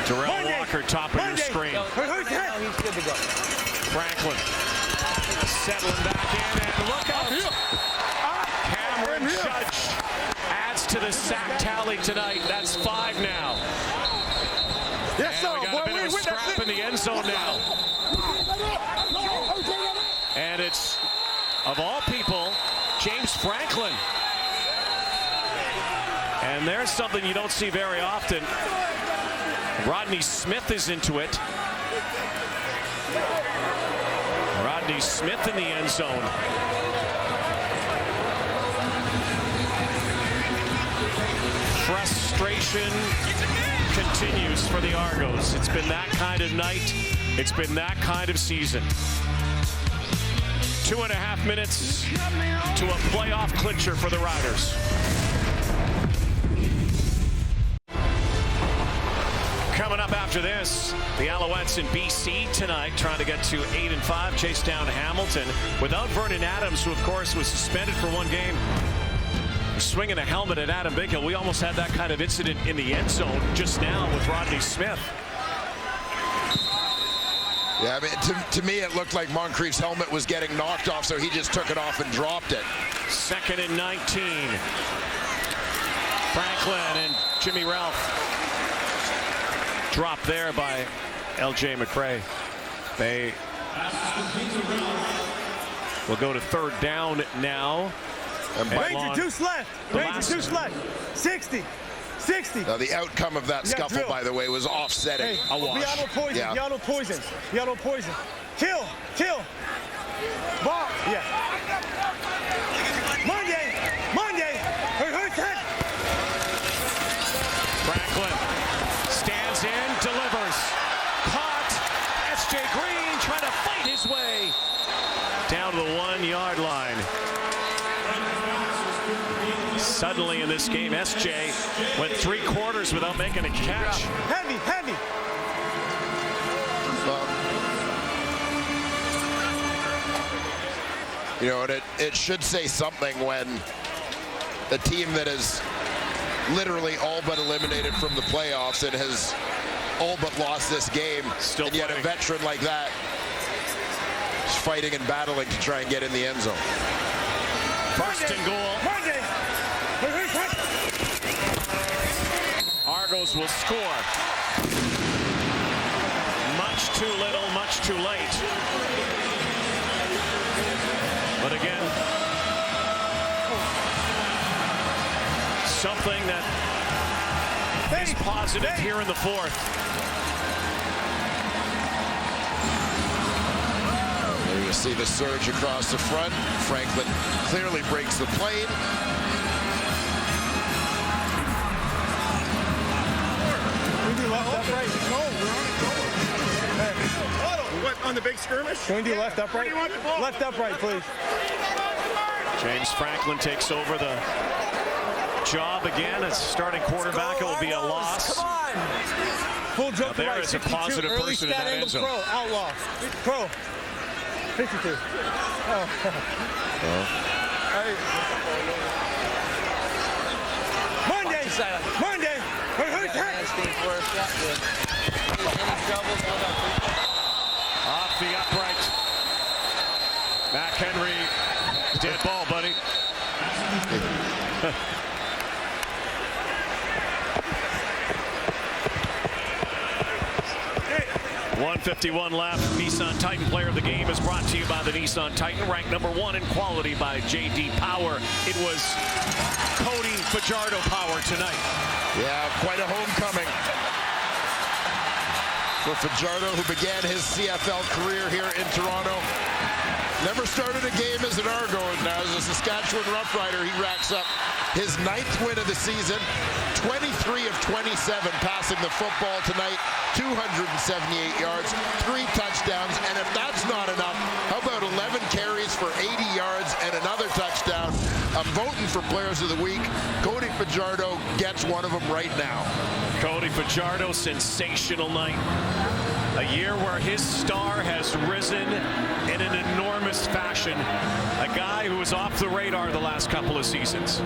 Darrell Walker, top of your screen. He's good to go. Franklin settling back in, and look out. Cameron Judge adds to the sack tally tonight. That's 5 now. Yes, sir. We got a bit of a scrap in the end zone now. And it's, of all people, James Franklin. And there's something you don't see very often. Rodney Smith is into it. Rodney Smith in the end zone. Frustration continues for the Argos. It's been that kind of night. It's been that kind of season. 2.5 minutes to a playoff clincher for the Riders. Coming up after this, the Alouettes in BC tonight, trying to get to 8-5, chase down Hamilton. Without Vernon Adams, who of course was suspended for 1 game, swinging a helmet at Adam Bighill. We almost had that kind of incident in the end zone just now with Rodney Smith. Yeah, I mean, to me, it looked like Moncrief's helmet was getting knocked off, so he just took it off and dropped it. 2nd and 19. Franklin and Jimmy Ralph. Dropped there by L.J. McRae. They will go to 3rd down now. Ranger deuce left. Ranger deuce left. 60. Now the outcome of that scuffle, by the way, was offsetting. Hey, Yellow poison. Yeah. Yellow poison. Yellow poison. Kill. Ball. Yeah. Monday. Franklin stands in, delivers. Caught. S.J. Green trying to fight his way down to the 1-yard line. suddenly in this game, SJ went 3 quarters without making a catch. Heavy. You know, and it should say something when a team that is literally all but eliminated from the playoffs and has all but lost this game, and yet a veteran like that is fighting and battling to try and get in the end zone. First and goal. Argos will score. Much too little, much too late. But again, something that is positive here in the fourth. There you see the surge across the front. Franklin clearly breaks the plane. Can we do left upright? No, we're on it. What, on the big skirmish? Can we do left upright? Where do you want the ball? Left upright, please. James Franklin takes over the job again as starting quarterback. It will be a loss. Come on. Full jump There right, is a 52, positive early person in stat that end angle zone. Pro, outlaw. Pro. 52. Oh. Monday. Off the upright. Mac Henry, dead ball, buddy. 1:51 left. Nissan Titan Player of the Game is brought to you by the Nissan Titan, ranked #1 in quality by J.D. Power. It was Cody Fajardo Power tonight. Yeah, quite a homecoming for Fajardo, who began his CFL career here in Toronto. Never started a game as an Argo, and now as a Saskatchewan Roughrider, he racks up his 9th win of the season, 23 of 27 passing the football tonight, 278 yards, 3 touchdowns, and if that's not enough, how about 11 carries for 80 yards and another touchdown? I'm voting for Players of the Week. Cody Fajardo gets one of them right now. Cody Fajardo, sensational night. A year where his star has risen in an enormous fashion. A guy who was off the radar the last couple of seasons.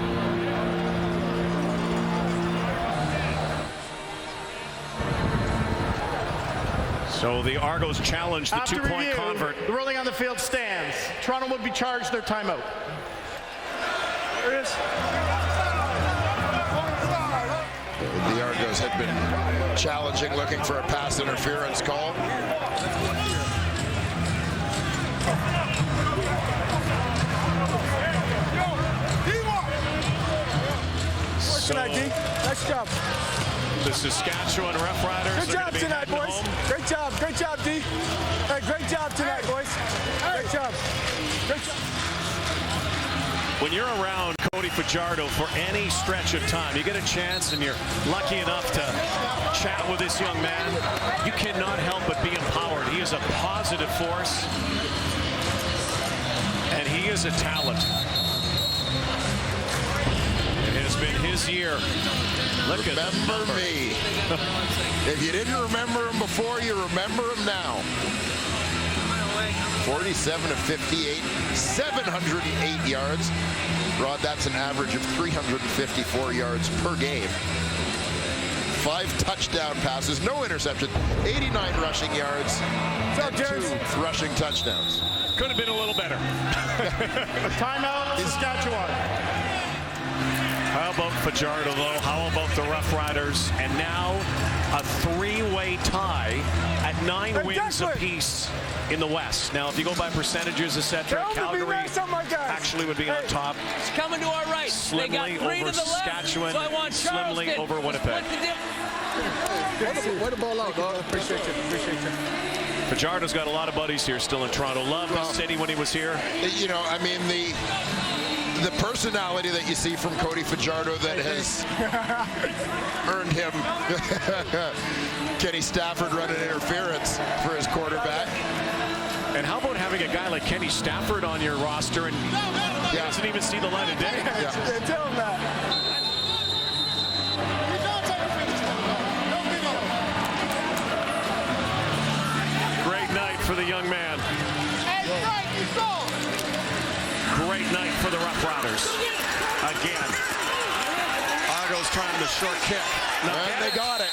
So the Argos challenge the two-point convert. The ruling on the field stands. Toronto would be charged their timeout. There it is. The Argos had been challenging, looking for a pass interference call. So, nice job. The Saskatchewan Roughriders. Good job tonight, boys. Home. Great job, D. Hey, great job tonight, boys. Great job. When you're around Cody Fajardo for any stretch of time, you get a chance and you're lucky enough to chat with this young man, you cannot help but be empowered. He is a positive force, and he is a talent. It has been his year. Look at remember me. If you didn't remember him before, you remember him now. 47 of 58, 708 yards. Rod, that's an average of 354 yards per game. 5 touchdown passes, no interception, 89 rushing yards, and 2 rushing touchdowns. Could have been a little better. Timeout, Saskatchewan. How about Fajardo, though? How about the Roughriders? And now a 3-way tie at 9 wins apiece in the West. Now, if you go by percentages, etc., Calgary actually would be on top. It's coming to our right. Slimly they got 3 over to the Saskatchewan, left. So I want slimly over Winnipeg. Way to ball out, dog. Appreciate you. Fajardo's got a lot of buddies here still in Toronto. Loved the city when he was here. You know, I mean, the personality that you see from Cody Fajardo that has earned him Kenny Stafford running interference for his quarterback. And how about having a guy like Kenny Stafford on your roster and he doesn't even see the light of day? Tell him that. Great night for the young man. Great night for the Roughriders. Again. Argos trying the short kick. And they got it.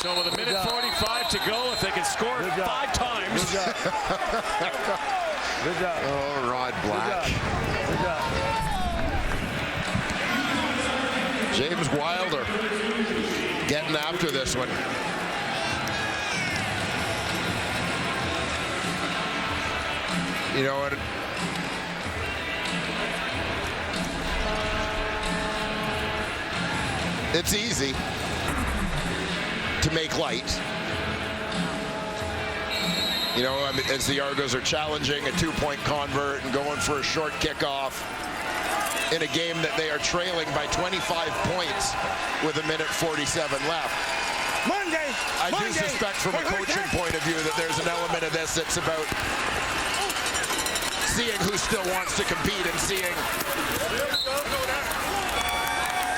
So with a minute 45 to go, if they can score 5 times. Good job. Good job. Oh, Rod Black. Good job. James Wilder getting after this one. You know what? It's easy to make light. You know, I mean, as the Argos are challenging a 2-point convert and going for a short kickoff in a game that they are trailing by 25 points with a minute 47 left. I do suspect from a coaching point of view that there's an element of this that's about seeing who still wants to compete and seeing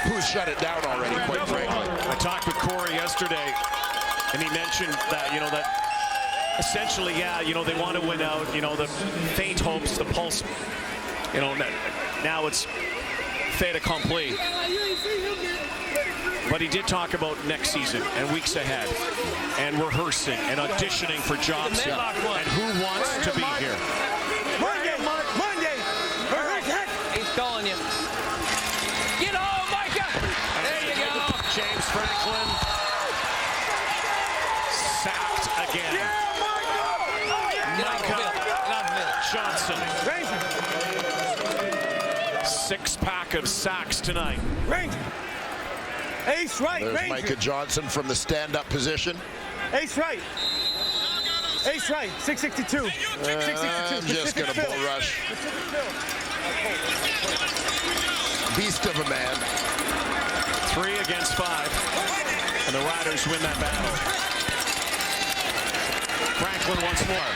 who's shut it down already, quite frankly. I talked with Corey yesterday, and he mentioned that, you know, that essentially, yeah, you know, they want to win out, you know, the faint hopes, the pulse, you know, now it's fait accompli. But he did talk about next season and weeks ahead and rehearsing and auditioning for jobs and who wants to be here. Monday. He's calling you. Get home, Micah. There you go. James Franklin sacked again. Micah Johnson. 6-pack of sacks tonight. Ace right. There's Micah Johnson from the stand-up position. Ace right. 662. 662. I'm just going to bull rush. Beast of a man. 3 against 5. And the Riders win that battle. Franklin once more.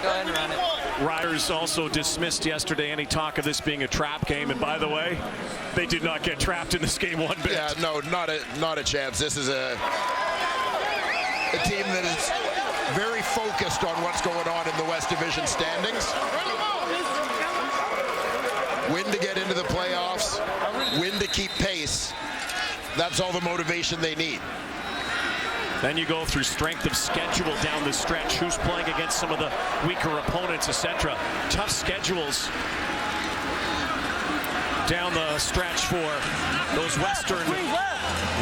Go ahead and run it. Riders also dismissed yesterday any talk of this being a trap game. And by the way, they did not get trapped in this game one bit. Yeah, no, not a chance. This is a team that is very focused on what's going on in the West Division standings. Win to get into the playoffs, win to keep pace. That's all the motivation they need. Then you go through strength of schedule down the stretch. Who's playing against some of the weaker opponents, etc. Tough schedules down the stretch for those Western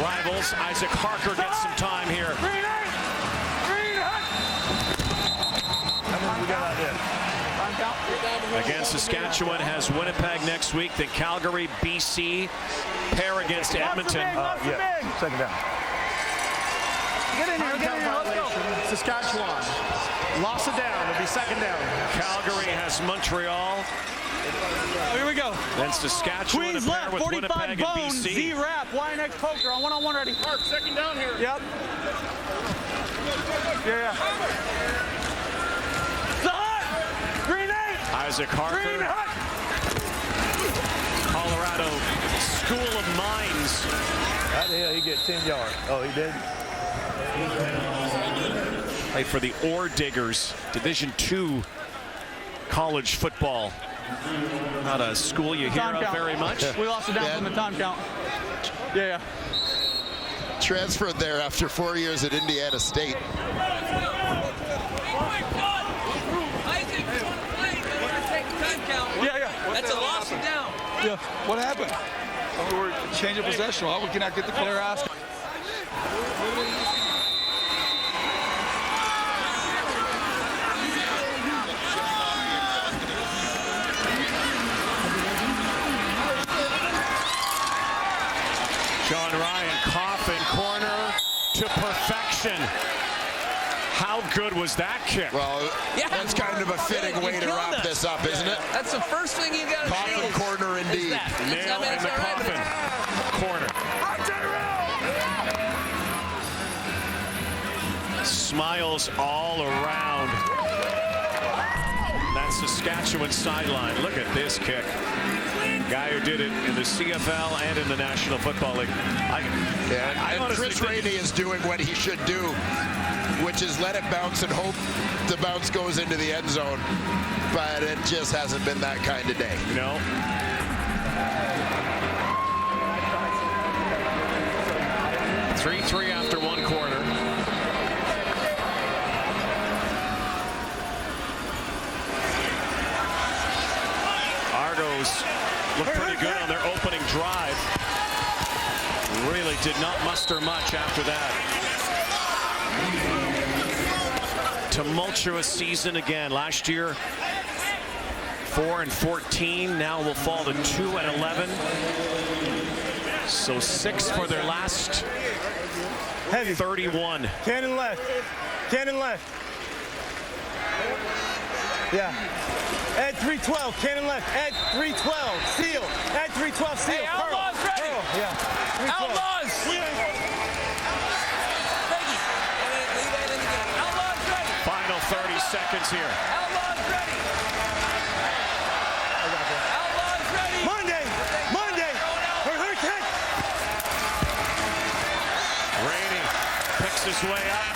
rivals. Isaac Harker gets some time here. Against Saskatchewan, has Winnipeg next week, then Calgary, BC, pair against Edmonton. Second down. Get in here, let's go. Saskatchewan lost it down. It'll be second down. Calgary has Montreal. Here we go. Then Saskatchewan Squeeze a pair left, with 45 Winnipeg and bones, BC. Z-Rap, YNX poker on one-on-one ready. Mark, second down here. Yep. Yeah. The hut! Green 8! Isaac Harker. Green hut! Colorado School of Mines. How the hell he get 10 yards? Oh, he did? Played for the Ore Diggers, Division II college football. Not a school you hear of very much. We lost it down from the time count. Yeah. Transferred there after 4 years at Indiana State. Yeah. That's a loss of down. Yeah. What happened? We were changing possession. How we cannot get the call? They're asking. John Ryan, coffin corner to perfection. How good was that kick? Well, that's kind of a fitting way to wrap this up, isn't it? That's the first thing you got to do. Coffin corner indeed. Nail in the coffin. corner. Smiles all around that Saskatchewan sideline. Look at this kick. Guy who did it in the CFL and in the National Football League. And Chris Rainey is doing what he should do, which is let it bounce and hope the bounce goes into the end zone. But it just hasn't been that kind of day. No. Three after one quarter. Argos look pretty good on their opening drive. Really did not muster much after that. Tumultuous season again. Last year, 4-14. Now will fall to 2-11. So 6 for their last 31. Cannon left. Cannon left. Yeah. Add 312. Cannon left. Add 312. Seal. Add 312. Seal. Hey, Outlaws ready. Yeah. 312. Outlaws. Outlaws ready. Final 30 seconds here. Outlaws ready. Outlaws ready. Monday. Rainey picks his way up.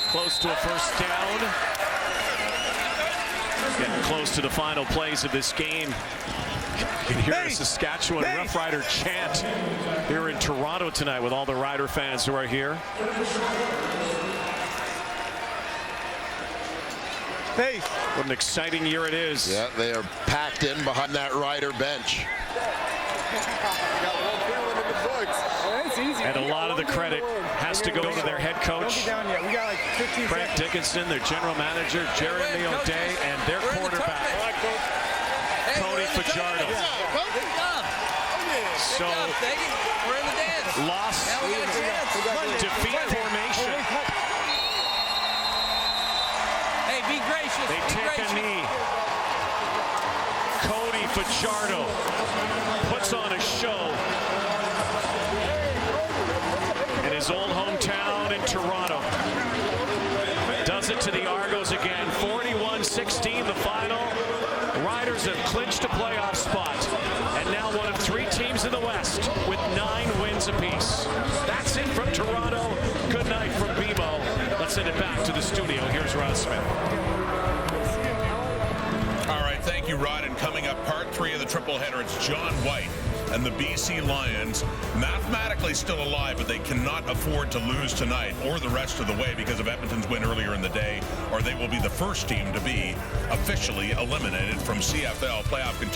Close to a first down. Getting close to the final plays of this game. You can hear the Saskatchewan Roughrider chant here in Toronto tonight with all the Rider fans who are here. What an exciting year it is. Yeah, they are packed in behind that Rider bench. And a lot of the credit has to go to their head coach, Brent Dickinson, their general manager, Jeremy O'Day, and their quarterback, Cody Fajardo. So, loss, defeat formation. Hey, be gracious. They take a knee. Cody Fajardo puts on a show in his old hometown in Toronto. Does it to the Argos again. 41-16 the final. Riders have clinched a playoff spot and now one of 3 teams in the West with 9 wins apiece. That's it from Toronto. Good night from BMO. Let's send it back to the studio. Here's Rod Smith. All right, thank you, Rod. And coming up, part 3 of the triple header, it's John White and the BC Lions, mathematically still alive, but they cannot afford to lose tonight or the rest of the way because of Edmonton's win earlier in the day, or they will be the first team to be officially eliminated from CFL playoff contention.